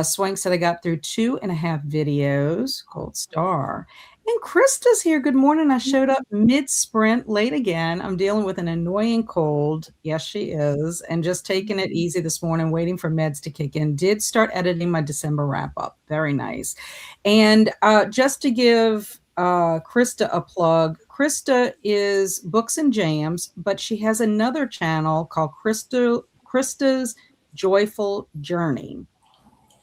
Swank said, I got through 2.5 videos. Gold star. And Krista's here. Good morning. I showed up mid-sprint, late again. I'm dealing with an annoying cold. Yes, she is. And just taking it easy this morning, waiting for meds to kick in. Did start editing my December wrap-up. Very nice. And just to give Krista a plug, Krista is Books and Jams, but she has another channel called Krista's Joyful Journey.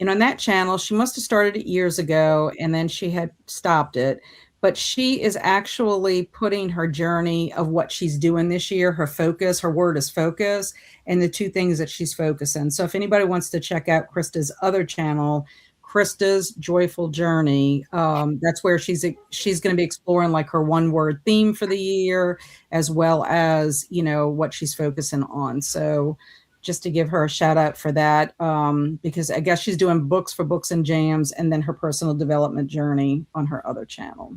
And on that channel, she must have started it years ago and then she had stopped it. But she is actually putting her journey of what she's doing this year, her focus, her word is focus, and the two things that she's focusing. So if anybody wants to check out Krista's other channel, Krista's Joyful Journey, that's where she's going to be exploring like her one word theme for the year, as well as, you know, what she's focusing on. So just to give her a shout out for that, because I guess she's doing books for Books and Jams and then her personal development journey on her other channel.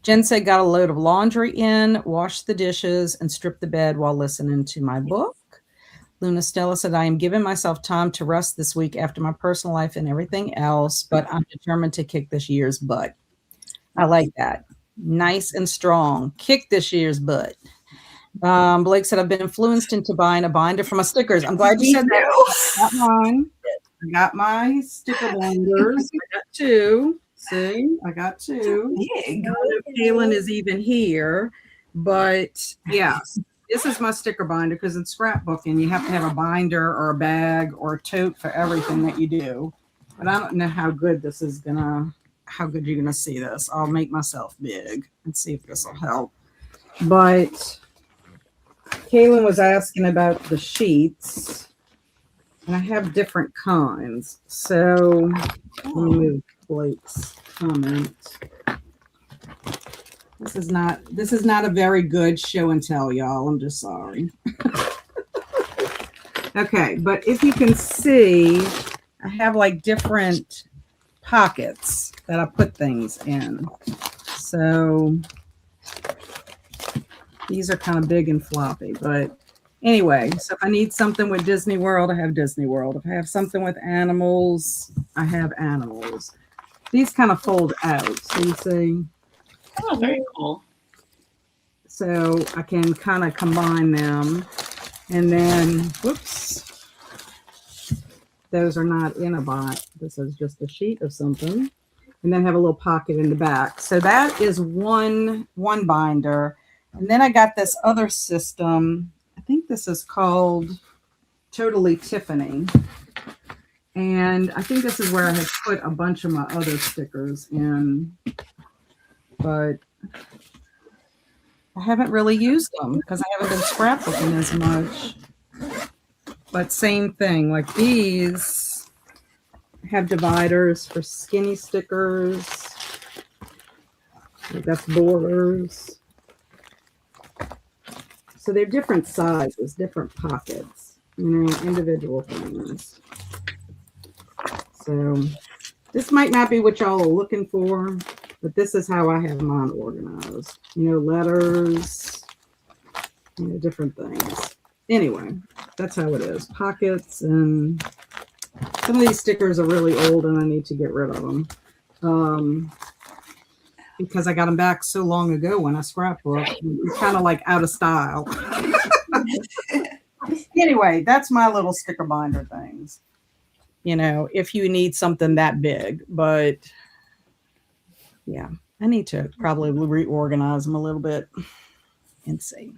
Jen said, got a load of laundry in, washed the dishes, and stripped the bed while listening to my book. Luna Stella said, I am giving myself time to rest this week after my personal life and everything else, but I'm determined to kick this year's butt. I like that. Nice and strong. Kick this year's butt. Blake said, I've been influenced into buying a binder for my stickers. I'm glad you said that. I got mine. I got my sticker binders. I got two. See, I got two. Big. Kaylin is even here, but yeah, this is my sticker binder because in scrapbooking, you have to have a binder or a bag or a tote for everything that you do. But I don't know how good this is how good you're gonna see this. I'll make myself big and see if this will help. But Kaylin was asking about the sheets, and I have different kinds. So let me move Blake's comment. This is not a very good show and tell, y'all. I'm just sorry. Okay, but if you can see, I have like different pockets that I put things in. So these are kind of big and floppy, but anyway, so if I need something with Disney World, I have Disney World. If I have something with animals, I have animals. These kind of fold out, so you see. Oh, very cool. so I can kind of combine them. And then, whoops, those are not in a bot. This is just a sheet of something. And then have a little pocket in the back. So that is one binder. And then I got this other system. I think this is called Totally Tiffany. And I think this is where I had put a bunch of my other stickers in. But I haven't really used them because I haven't been scrapbooking as much. But same thing, like these have dividers for skinny stickers. That's borders. So they're different sizes, different pockets, individual things. So this might not be what y'all are looking for, but this is how I have mine organized. Letters, different things. Anyway, that's how it is. Pockets, and some of these stickers are really old and I need to get rid of them. Because I got them back so long ago when I scrapbooked. It's kind of like out of style. Anyway, that's my little sticker binder things. If you need something that big. But yeah, I need to probably reorganize them a little bit and see.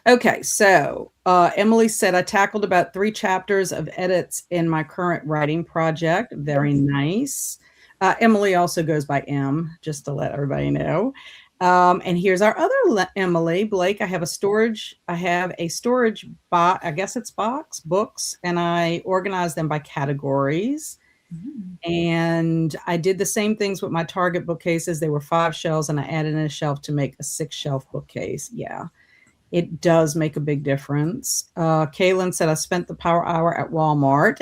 Okay, so Emily said, I tackled about 3 chapters of edits in my current writing project. Very nice. Emily also goes by M, just to let everybody know. And here's our other Emily Blake. I have a storage box. I guess it's books, and I organize them by categories. And I did the same things with my Target bookcases. They were 5 shelves, and I added in a shelf to make a 6-shelf bookcase. Yeah, it does make a big difference. Kaylin said, I spent the power hour at Walmart.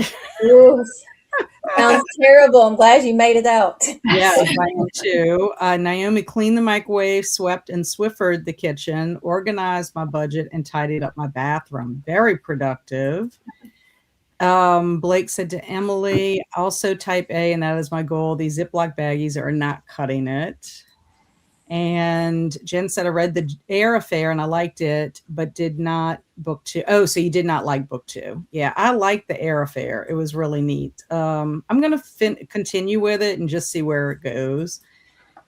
Sounds terrible. I'm glad you made it out. Yeah, I am too. Naomi cleaned the microwave, swept and Swiffered the kitchen, organized my budget, and tidied up my bathroom. Very productive. Blake said to Emily, also type A, and that is my goal. These Ziploc baggies are not cutting it. And Jen said, I read the Air Affair and I liked it, but did not book 2. Oh, so you did not like book 2. Yeah, I liked the Air Affair. It was really neat. I'm going to continue with it and just see where it goes.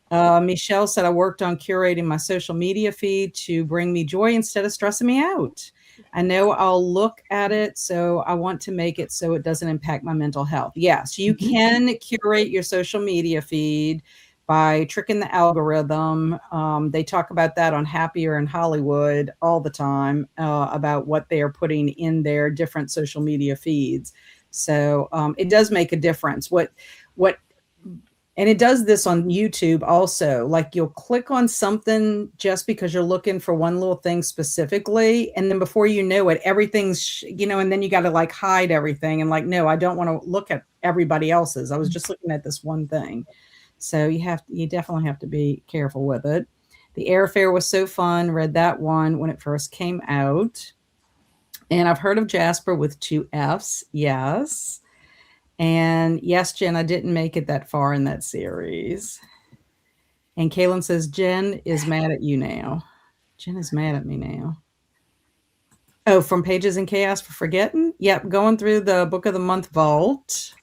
Michelle said, I worked on curating my social media feed to bring me joy instead of stressing me out. I know I'll look at it, so I want to make it so it doesn't impact my mental health. Yes, you can curate your social media feed by tricking the algorithm. They talk about that on Happier in Hollywood all the time, about what they are putting in their different social media feeds. So it does make a difference. And it does this on YouTube also. Like you'll click on something just because you're looking for one little thing specifically. And then before you know it, everything's, and then you got to like hide everything. And like, no, I don't want to look at everybody else's. I was just looking at this one thing. So you definitely have to be careful with it. The Air Fair was so fun. Read that one when it first came out. And I've heard of Jasper with 2 Fs. Yes. And yes, Jen, I didn't make it that far in that series. And Kaylin says, Jen is mad at you now. Jen is mad at me now. Oh, from Pages in Chaos for Forgetting? Yep, going through the Book of the Month vault.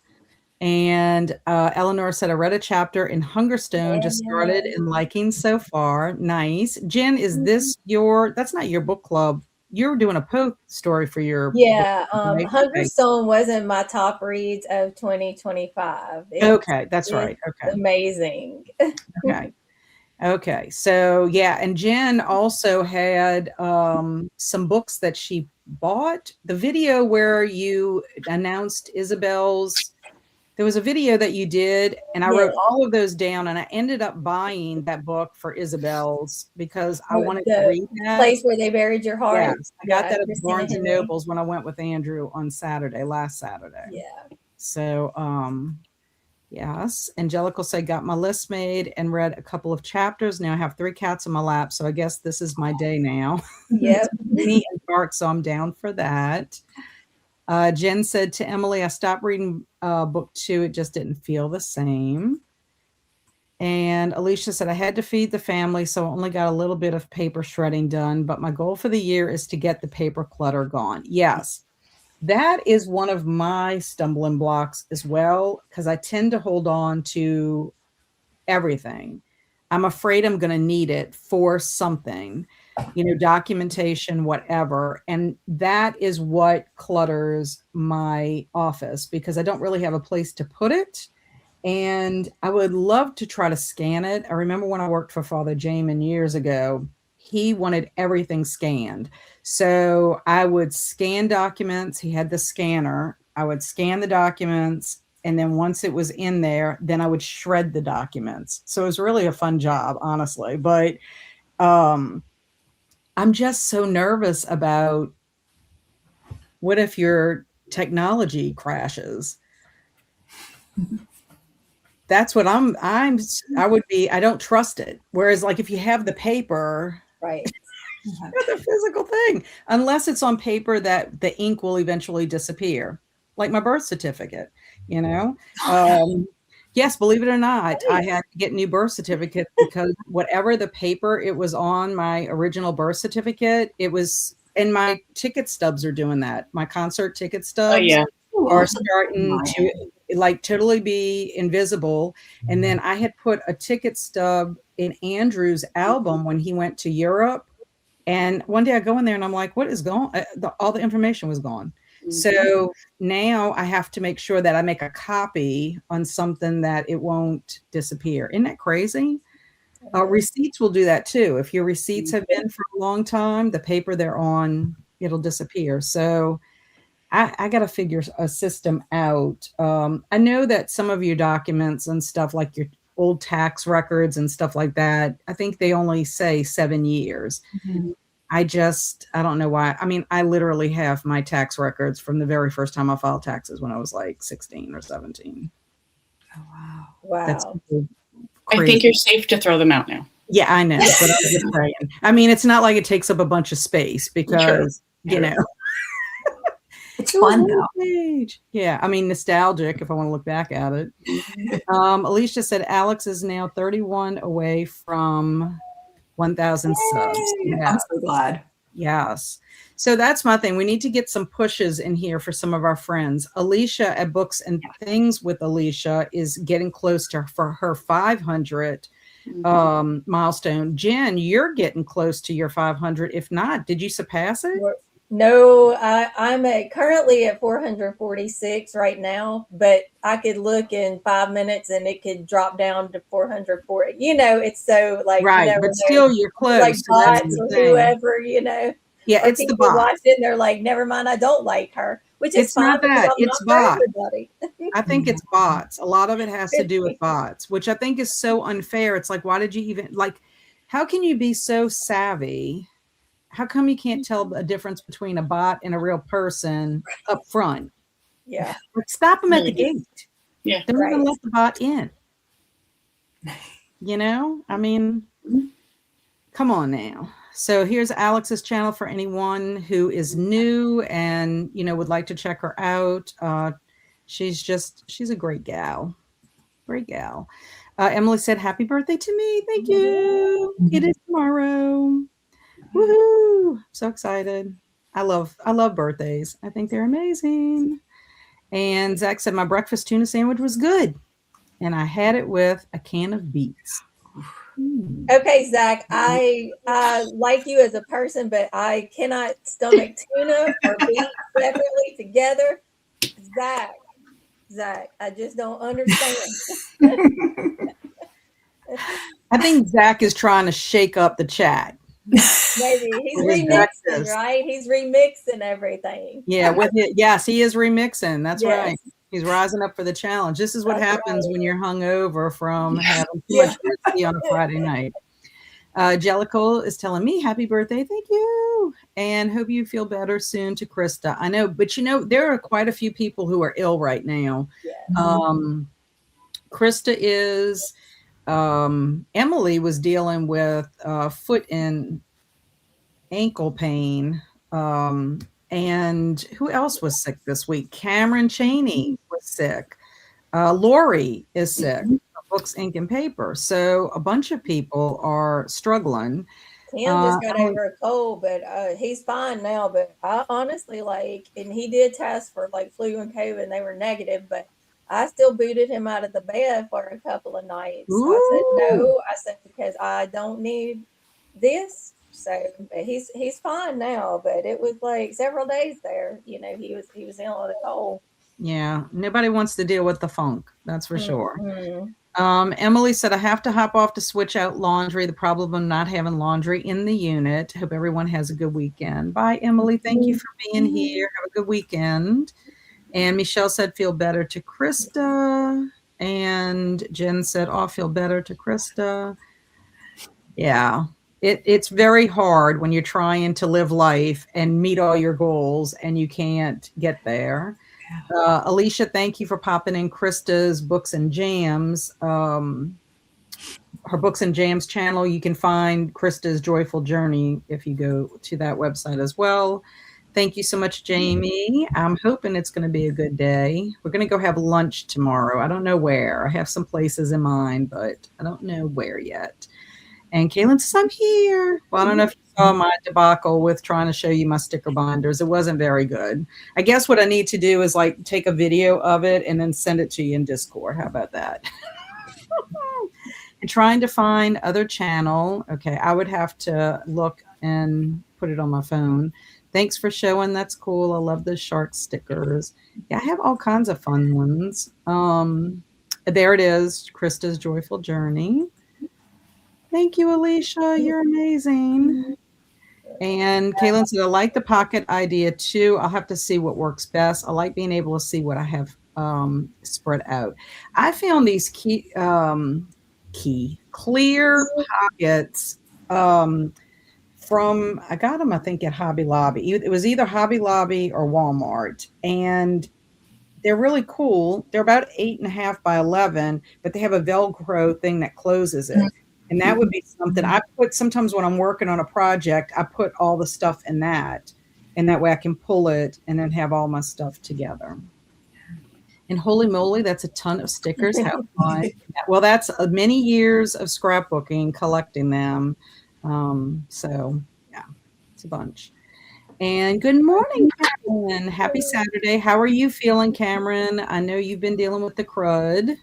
And Eleanor said, I read a chapter in Hungerstone, just started and liking so far. Nice. Jen, is this that's not your book club. You're doing a post story for your book, right? Hungerstone wasn't my top reads of 2025. Okay, that's right. Okay. Amazing. Okay. So yeah, and Jen also had some books that she bought. The video where you announced Isabel's, there was a video that you did, and I wrote all of those down, and I ended up buying that book for Isabel's because I wanted to read that. Place Where They Buried Your Heart. Yes, I got that at Barnes and Nobles when I went with Andrew on last Saturday. Yeah. So, yes. Angelica said, got my list made and read a couple of chapters. Now I have 3 cats in my lap, so I guess this is my day now. Yep. Neat and dark, so I'm down for that. Jen said to Emily, I stopped reading book 2. It just didn't feel the same. And Alicia said, I had to feed the family, so I only got a little bit of paper shredding done, but my goal for the year is to get the paper clutter gone. Yes, that is one of my stumbling blocks as well, because I tend to hold on to everything. I'm afraid I'm going to need it for something, documentation, whatever. And that is what clutters my office because I don't really have a place to put it. And I would love to try to scan it. I remember when I worked for Father Jamin years ago, he wanted everything scanned. So I would scan documents. He had the scanner. I would scan the documents. And then once it was in there, then I would shred the documents. So it was really a fun job, honestly. But I'm just so nervous about what if your technology crashes? That's what I would be, I don't trust it. Whereas like if you have the paper, Right. it's a physical thing, unless it's on paper that the ink will eventually disappear, like my birth certificate, yes, believe it or not, I had to get new birth certificate because whatever the paper it was on my original birth certificate, it was, and my ticket stubs are doing that. My concert ticket stubs are starting to like totally be invisible. And then I had put a ticket stub in Andrew's album when he went to Europe. And one day I go in there and I'm like, what is gone? All the information was gone. Mm-hmm. So now I have to make sure that I make a copy on something that it won't disappear. Isn't that crazy? Receipts will do that too. If your receipts have been for a long time, the paper they're on, it'll disappear. So I got to figure a system out. I know that some of your documents and stuff like your old tax records and stuff like that, I think they only say 7 years. Mm-hmm. I don't know why. I mean, I literally have my tax records from the very first time I filed taxes when I was like 16 or 17. Oh, wow. Wow. That's I think you're safe to throw them out now. Yeah, I know. But I'm just saying. I mean, it's not like it takes up a bunch of space because, It's fun though. Yeah, I mean, nostalgic if I want to look back at it. Alicia said Alex is now 31 away from 1,000 subs. Yeah. I'm so glad. Yes. So that's my thing. We need to get some pushes in here for some of our friends. Alicia at Books and Things with Alicia is getting close to for her 500 milestone. Jen, you're getting close to your 500. If not, did you surpass it? No, I'm currently at 446 right now, but I could look in 5 minutes and it could drop down to 440. It's so like right, but still you're close. Like bots or whoever, Yeah, it's the bots. Watch it and they're like, never mind, I don't like her, which is fine. Not that it's bots. I think it's Mm-hmm. bots. A lot of it has to do with bots, which I think is so unfair. It's like, why did you even how can you be so savvy? How come you can't tell a difference between a bot and a real person up front? Yeah. Like, stop them at the gate. Yeah. Don't even let the bot in. I mean, come on now. So here's Alex's channel for anyone who is new and, would like to check her out. She's a great gal. Great gal. Emily said, happy birthday to me. Thank you. Mm-hmm. It is tomorrow. Woohoo! So excited. I love birthdays. I think they're amazing. And Zach said my breakfast tuna sandwich was good. And I had it with a can of beets. Okay, Zach, I like you as a person, but I cannot stomach tuna or beets separately together. Zach, I just don't understand. I think Zach is trying to shake up the chat. Maybe he's remixing, right? He's remixing everything. Yeah, with it. Yes, he is remixing. That's right. He's rising up for the challenge. This is what happens when you're hungover from having too much whiskey on a Friday night. Jellicle is telling me happy birthday. Thank you. And hope you feel better soon to Krista. I know, but there are quite a few people who are ill right now. Yeah. Krista is. Emily was dealing with foot and ankle pain. And who else was sick this week? Cameron Chaney was sick. Laurie is sick. books, ink, and paper. So a bunch of people are struggling. Tim just got over a cold, but he's fine now. But I honestly and he did test for like flu and COVID, and they were negative. But I still booted him out of the bed for a couple of nights. Ooh. I said no. I said because I don't need this. So he's fine now. But it was like several days there. You know, he was in with a cold. Yeah, nobody wants to deal with the funk. That's for sure. Mm-hmm. Emily said, I have to hop off to switch out laundry. The problem of not having laundry in the unit. Hope everyone has a good weekend. Bye, Emily. Thank you for being here. Have a good weekend. And Michelle said, feel better to Krista. And Jen said, oh, feel better to Krista. Yeah, it's very hard when you're trying to live life and meet all your goals and you can't get there. Alicia, thank you for popping in Krista's Books and Jams. Her Books and Jams channel. You can find Krista's Joyful Journey if you go to that website as well. Thank you so much, Jamie. I'm hoping it's going to be a good day. We're going to go have lunch tomorrow. I don't know where. I have some places in mind, but I don't know where yet. And Kaylin says, I'm here. Well, I don't know if you saw my debacle with trying to show you my sticker binders. It wasn't very good. I guess what I need to do is like take a video of it and then send it to you in Discord. How about that? And trying to find other channel. Okay, I would have to look and put it on my phone. Thanks for showing. That's cool. I love the shark stickers. Yeah, I have all kinds of fun ones. There it is, Krista's Joyful Journey. Thank you, Alicia. You're amazing. And Kaylin said, I like the pocket idea too. I'll have to see what works best. I like being able to see what I have spread out. I found these clear pockets from, I got them, I think, at Hobby Lobby. It was either Hobby Lobby or Walmart. And they're really cool. They're about 8.5 by 11, but they have a Velcro thing that closes it. And that would be something I put sometimes when I'm working on a project, I put all the stuff in that. And that way I can pull it and then have all my stuff together. And holy moly, that's a ton of stickers. How fun. Well, that's many years of scrapbooking, collecting them. So, yeah, it's a bunch. And good morning, Cameron. Happy Saturday. How are you feeling, Cameron? I know you've been dealing with the crud.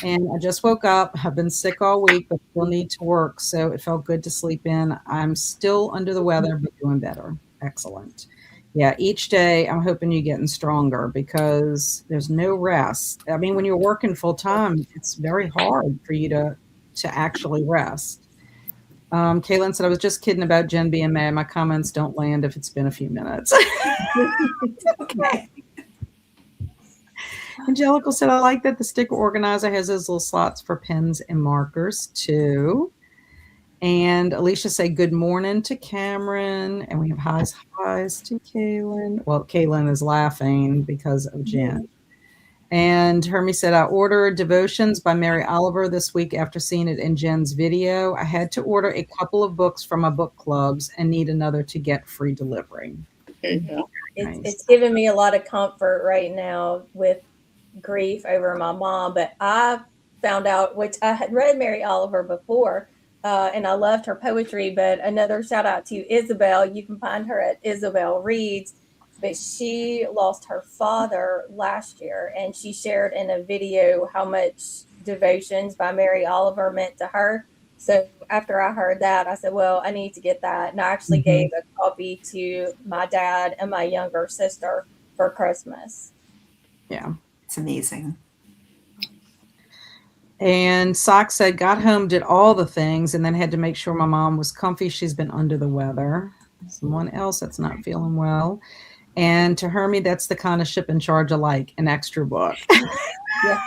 And I just woke up. I've been sick all week, but still need to work. So it felt good to sleep in. I'm still under the weather, but doing better. Excellent. Yeah, each day I'm hoping you're getting stronger because there's no rest. I mean, when you're working full time, it's very hard for you to actually rest. Kaylin said, I was just kidding about Jen being mad. My comments don't land if it's been a few minutes. Okay. Angelical said, I like that the sticker organizer has those little slots for pens and markers too. And Alicia said, good morning to Cameron. And we have highs to Kaylin. Well, Kaylin is laughing because of Jen. And Hermie said, I ordered Devotions by Mary Oliver this week after seeing it in Jen's video. I had to order a couple of books from my book clubs and need another to get free delivery. It's given me a lot of comfort right now with grief over my mom. But I found out, which I had read Mary Oliver before, and I loved her poetry. But another shout out to Isabel. You can find her at Isabel Reads. But she lost her father last year, and she shared in a video how much Devotions by Mary Oliver meant to her. So after I heard that, I said, well, I need to get that. And I actually gave a copy to my dad and my younger sister for Christmas. Yeah. It's amazing. And Sock said, got home, did all the things, and then had to make sure my mom was comfy. She's been under the weather. Someone else that's not feeling well. And to Hermie, that's the kind of ship in charge I like, an extra book. Yeah.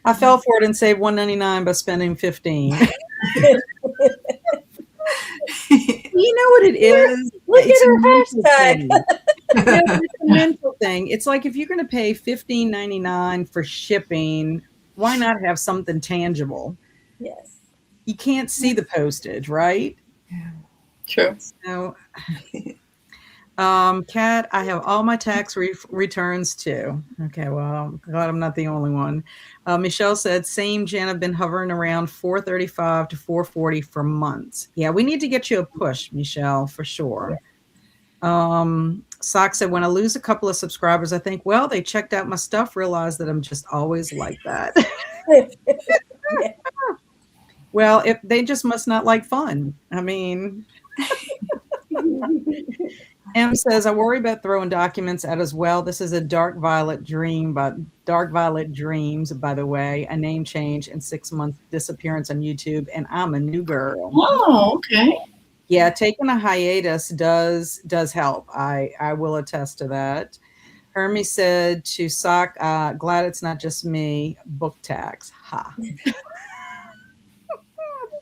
I fell for it and saved $1.99 by spending $15. You know what it is? Look at her hashtag. It's a mental thing. It's like if you're going to pay $15.99 for shipping, why not have something tangible? Yes. You can't see the postage, right? True. So Kat, I have all my tax returns too. Okay, well, I'm glad I'm not the only one. Michelle said, same, Jen, I've been hovering around 435 to 440 for months. Yeah, we need to get you a push, Michelle, for sure. Sock said, when I lose a couple of subscribers, I think, well, they checked out my stuff, realized that I'm just always like that. Yeah. Well, if they just must not like fun. I mean, Em says, I worry about throwing documents out as well. This is a Dark Violet Dream, but Dark Violet Dreams, by the way, a name change and 6-month disappearance on YouTube, and I'm a new girl. Oh, okay. Yeah, taking a hiatus does help. I will attest to that. Hermie said to Sock, glad it's not just me. Book tax. Ha.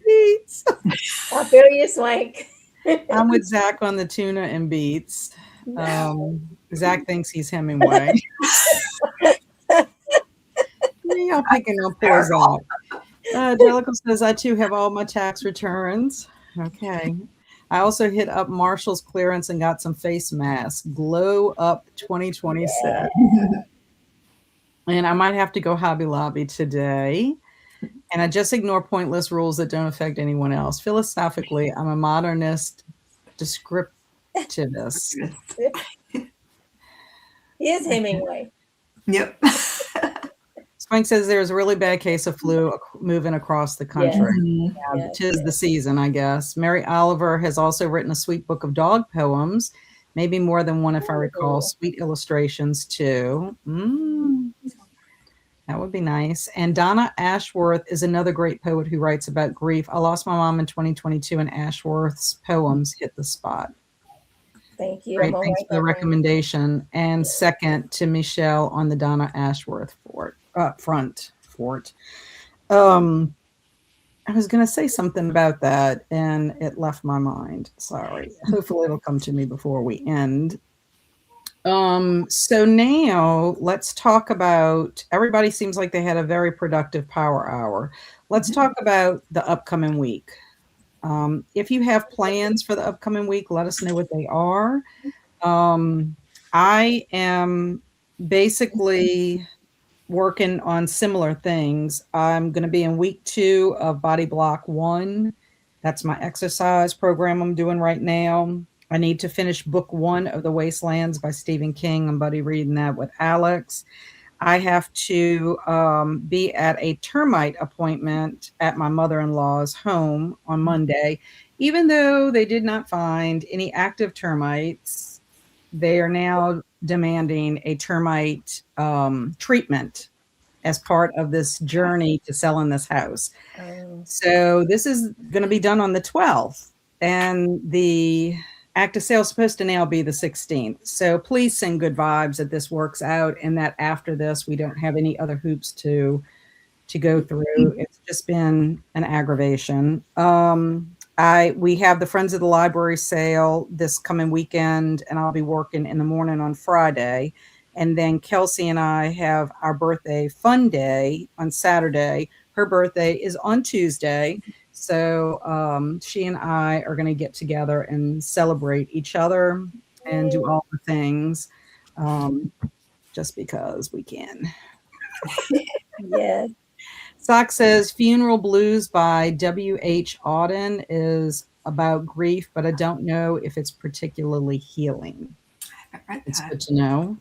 Beats. I feel you, Swank. I'm with Zach on the tuna and beets. Zach thinks he's Hemingway. Y'all picking on poor Zach. Jellicle says, I too have all my tax returns. Okay. I also hit up Marshall's clearance and got some face masks. Glow Up 2026. And I might have to go Hobby Lobby today. And I just ignore pointless rules that don't affect anyone else. Philosophically, I'm a modernist descriptivist. He is Hemingway. Yep. Spank says there's a really bad case of flu moving across the country. Yeah. Tis the season, I guess. Mary Oliver has also written a sweet book of dog poems, maybe more than one if I recall. Sweet illustrations too. That would be nice. And Donna Ashworth is another great poet who writes about grief. I lost my mom in 2022, and Ashworth's poems hit the spot. Thank you. Great, thanks for the recommendation. And second to Michelle on the Donna Ashworth front. I was going to say something about that, and it left my mind. Sorry. Hopefully it'll come to me before we end. So now let's talk about, everybody seems like they had a very productive power hour. Let's talk about the upcoming week. If you have plans for the upcoming week, let us know what they are. I am basically working on similar things. I'm going to be in week 2 of Body Block 1. That's my exercise program I'm doing right now. I need to finish book 1 of The Wastelands by Stephen King. I'm buddy reading that with Alex. I have to be at a termite appointment at my mother-in-law's home on Monday. Even though they did not find any active termites, they are now demanding a termite treatment as part of this journey to selling this house. So this is going to be done on the 12th. And the act of sale is supposed to now be the 16th. So please send good vibes that this works out and that after this, we don't have any other hoops to go through. It's just been an aggravation. We have the Friends of the Library sale this coming weekend, and I'll be working in the morning on Friday. And then Kelsey and I have our birthday fun day on Saturday. Her birthday is on Tuesday. So she and I are going to get together and celebrate each other and do all the things just because we can. Yes. Sock says Funeral Blues by W.H. Auden is about grief, but I don't know if it's particularly healing. I haven't read It's that. good to know.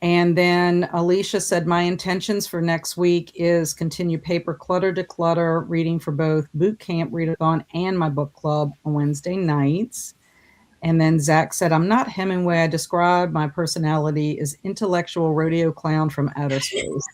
And then Alicia said, my intentions for next week is continue Paper Clutter to Clutter, reading for both boot camp, readathon, and my book club on Wednesday nights. And then Zach said, I'm not Hemingway. I describe my personality as intellectual rodeo clown from outer space.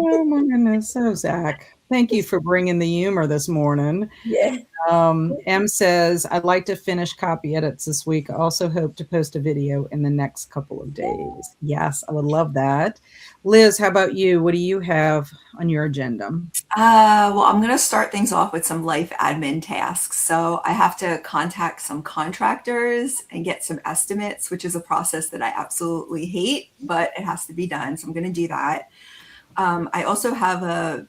Oh my goodness. So Zach, thank you for bringing the humor this morning. Yeah. M says, I'd like to finish copy edits this week. I also hope to post a video in the next couple of days. Yes, I would love that. Liz, how about you? What do you have on your agenda? Well, I'm going to start things off with some life admin tasks. So I have to contact some contractors and get some estimates, which is a process that I absolutely hate, but it has to be done. So I'm going to do that. I also have a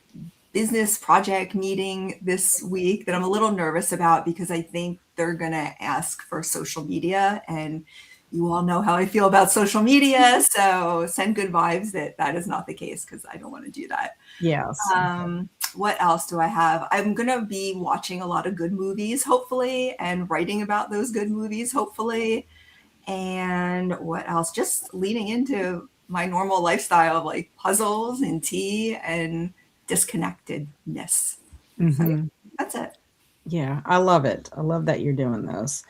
business project meeting this week that I'm a little nervous about because I think they're going to ask for social media, and you all know how I feel about social media. So send good vibes that is not the case, because I don't want to do that. Yes. What else do I have? I'm going to be watching a lot of good movies, hopefully, and writing about those good movies, hopefully. And what else? Just leading into my normal lifestyle of like puzzles and tea and disconnectedness. So yeah, that's it. Yeah, I love it. I love that you're doing this.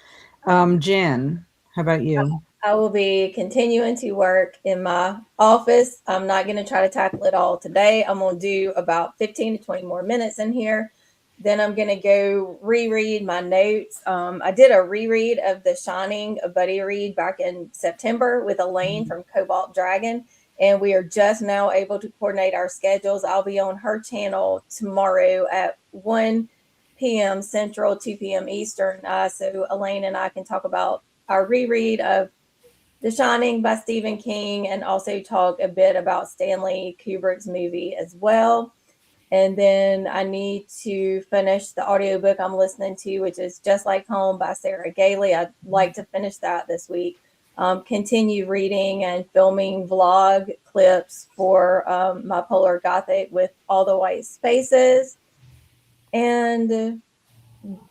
Jen, how about you? I will be continuing to work in my office. I'm not going to try to tackle it all today. I'm going to do about 15 to 20 more minutes in here. Then I'm going to go reread my notes. I did a reread of The Shining, a buddy read back in September with Elaine from Cobalt Dragon. And we are just now able to coordinate our schedules. I'll be on her channel tomorrow at 1 p.m. Central, 2 p.m. Eastern. So Elaine and I can talk about our reread of The Shining by Stephen King, and also talk a bit about Stanley Kubrick's movie as well. And then I need to finish the audiobook I'm listening to, which is Just Like Home by Sarah Gailey. I'd like to finish that this week. Continue reading and filming vlog clips for my Polar Gothic with all the white spaces. And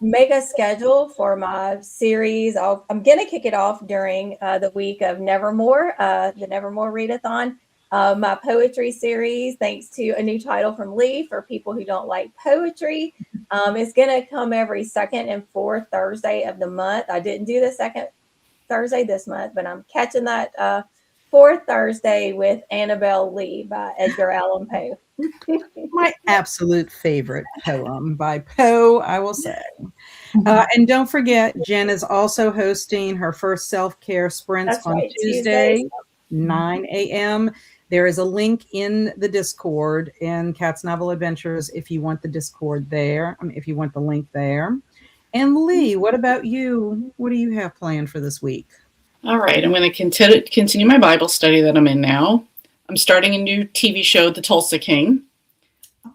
make a schedule for my series. I'm going to kick it off during the week of Nevermore, the Nevermore Readathon. My poetry series, thanks to a new title from Lee for people who don't like poetry. It's going to come every second and fourth Thursday of the month. I didn't do the second Thursday this month, but I'm catching that fourth Thursday with Annabelle Lee by Edgar Allan Poe. My absolute favorite poem by Poe, I will say. And don't forget, Jen is also hosting her first self-care sprints That's on right, Tuesday, Tuesdays. 9 a.m. There is a link in the Discord in Cat's Novel Adventures if you want the Discord there, if you want the link there. And Lee, what about you? What do you have planned for this week? All right, I'm going to continue my Bible study that I'm in now. I'm starting a new TV show, The Tulsa King,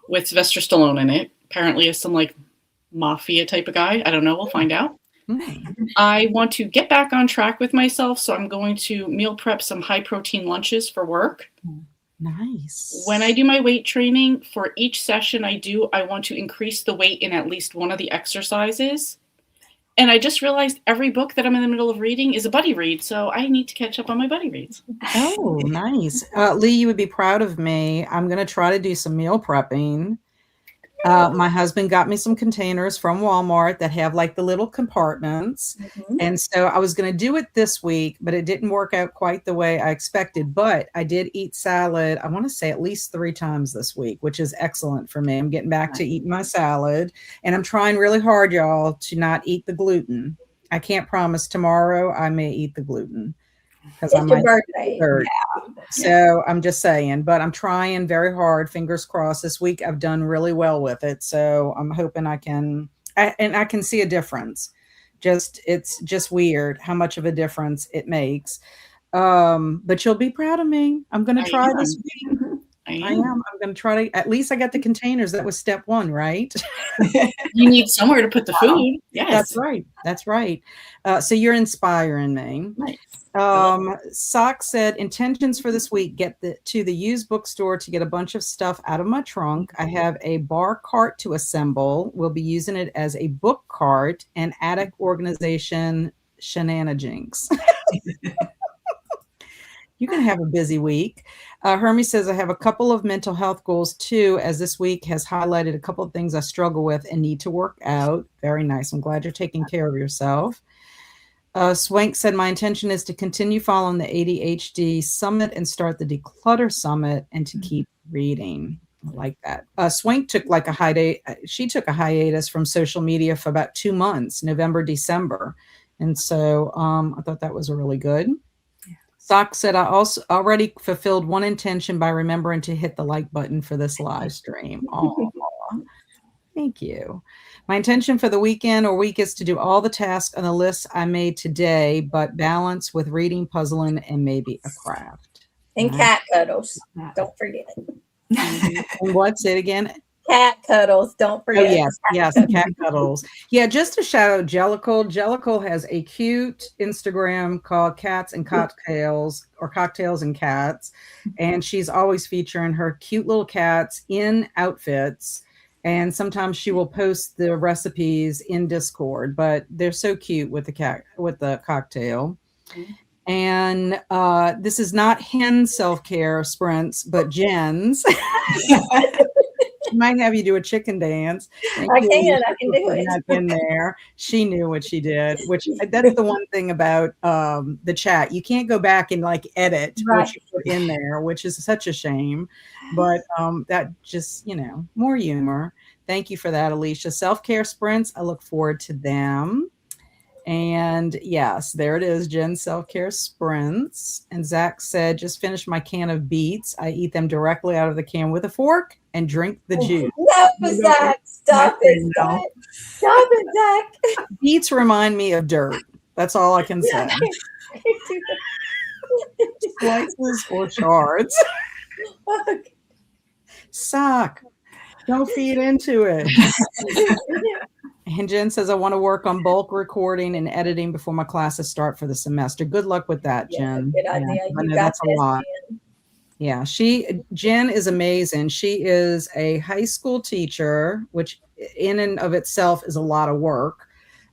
with Sylvester Stallone in it. Apparently is some like mafia type of guy. I don't know. We'll find out. I want to get back on track with myself, so I'm going to meal prep some high protein lunches for work. Nice. When I do my weight training, for each session I want to increase the weight in at least one of the exercises. And I just realized every book that I'm in the middle of reading is a buddy read, so I need to catch up on my buddy reads. Oh, nice. Lee, you would be proud of me. I'm going to try to do some meal prepping. My husband got me some containers from Walmart that have like the little compartments. Mm-hmm. And so I was going to do it this week, but it didn't work out quite the way I expected. But I did eat salad, I want to say at least 3 times this week, which is excellent for me. I'm getting back to eating my salad, and I'm trying really hard, y'all, to not eat the gluten. I can't promise tomorrow I may eat the gluten, because It's your birthday. So I'm just saying, but I'm trying very hard. Fingers crossed. This week I've done really well with it. So I'm hoping I can see a difference. It's just weird how much of a difference it makes. But you'll be proud of me. I'm going to try this week. I am. I'm going to try to, at least I got the containers. That was step 1, right? You need somewhere to put the food. Yes. That's right. That's right. So you're inspiring me. Nice. Sock said, intentions for this week: get to the used bookstore to get a bunch of stuff out of my trunk. I have a bar cart to assemble. We'll be using it as a book cart and attic organization shenanigans. You can have a busy week. Hermie says, I have a couple of mental health goals too, as this week has highlighted a couple of things I struggle with and need to work out. Very nice. I'm glad you're taking care of yourself. Swank said, my intention is to continue following the ADHD Summit and start the Declutter Summit, and to keep reading. I like that. Swank took like a hiatus from social media for about 2 months, November, December. And so I thought that was really good. Sock said, I also already fulfilled one intention by remembering to hit the like button for this live stream. Oh, thank you. My intention for the weekend or week is to do all the tasks on the list I made today, but balance with reading, puzzling, and maybe a craft. And cat cuddles. Don't forget. And what's it again? cat cuddles. Don't Oh forget. yes, cat cuddles. Yeah, just to shout out Jellicle. Jellicle has a cute Instagram called Cats and Cocktails, or Cocktails and Cats, and she's always featuring her cute little cats in outfits. And sometimes she will post the recipes in Discord, but they're so cute with the cocktail. And this is not hen self-care sprints, but Jen's. Might have you do a chicken dance. I can do it. In there. She knew what she did, which that's the one thing about the chat. You can't go back and like edit what you put in there, which is such a shame. But that just, more humor. Thank you for that, Alicia. Self-care sprints. I look forward to them. And yes, there it is, Jen self-care sprints. And Zach said, just finished my can of beets. I eat them directly out of the can with a fork and drink the juice. No, Zach, stop it, Zach. Stop it, Zach. Beets remind me of dirt. That's all I can say. Slices or shards. Suck. Don't feed into it. And Jen says, I want to work on bulk recording and editing before my classes start for the semester. Good luck with that, Jen. Good idea. I know that's a lot. Jen. Yeah, Jen is amazing. She is a high school teacher, which in and of itself is a lot of work.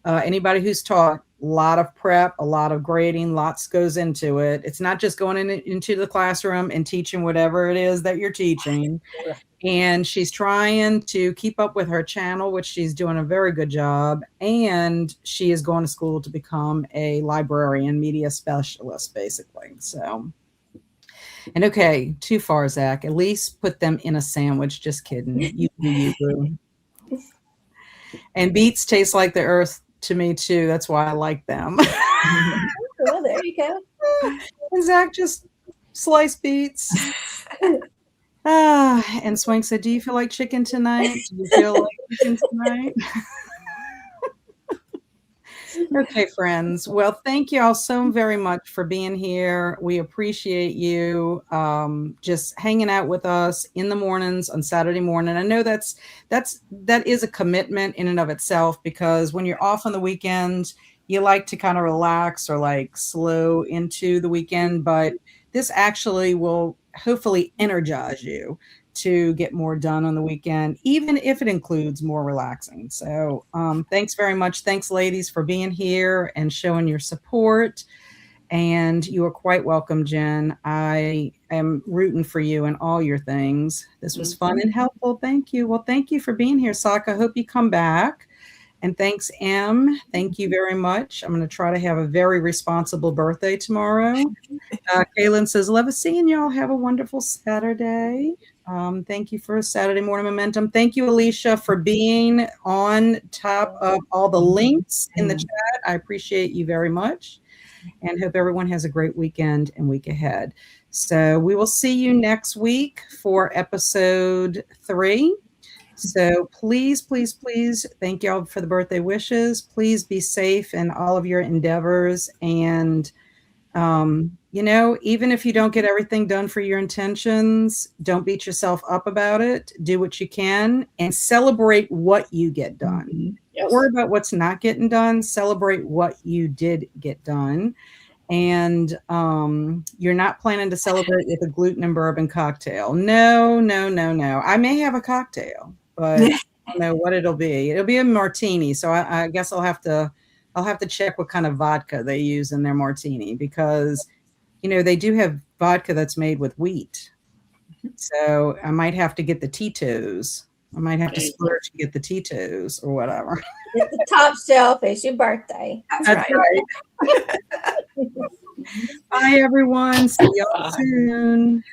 Anybody who's taught, a lot of prep, a lot of grading, lots goes into it. It's not just going into the classroom and teaching whatever it is that you're teaching. And she's trying to keep up with her channel, which she's doing a very good job. And she is going to school to become a librarian, media specialist, basically. So, and okay, too far, Zach. At least put them in a sandwich. Just kidding. You do. And beets taste like the earth to me, too. That's why I like them. Well, there you go. And Zach just sliced beets. And Swank said, do you feel like chicken tonight? Do you feel like chicken tonight? Okay, friends. Well, thank you all so very much for being here. We appreciate you just hanging out with us in the mornings on Saturday morning. I know that is a commitment in and of itself, because when you're off on the weekend, you like to kind of relax or like slow into the weekend, but this actually will hopefully energize you to get more done on the weekend, even if it includes more relaxing. So thanks very much. Thanks, ladies, for being here and showing your support. And you are quite welcome, Jen. I am rooting for you in all your things. This was fun and helpful. Thank you. Well, thank you for being here, Saka. I hope you come back. And thanks, Em. Thank you very much. I'm going to try to have a very responsible birthday tomorrow. Kaylin says, love seeing y'all. Have a wonderful Saturday. Thank you for Saturday Morning Momentum. Thank you, Alicia, for being on top of all the links in the chat. I appreciate you very much, and hope everyone has a great weekend and week ahead. So we will see you next week for episode 3. So please, please, please, thank y'all for the birthday wishes. Please be safe in all of your endeavors. And, even if you don't get everything done for your intentions, don't beat yourself up about it. Do what you can and celebrate what you get done. Yes. Don't worry about what's not getting done. Celebrate what you did get done. And you're not planning to celebrate with a gluten and bourbon cocktail. No. I may have a cocktail, but I don't know what it'll be. It'll be a martini. So I guess I'll have to check what kind of vodka they use in their martini, because, they do have vodka that's made with wheat. So I might have to get the Tito's. I might have to splurge to get the Tito's or whatever. It's the top shelf. It's your birthday. That's right. Bye, everyone. See y'all soon.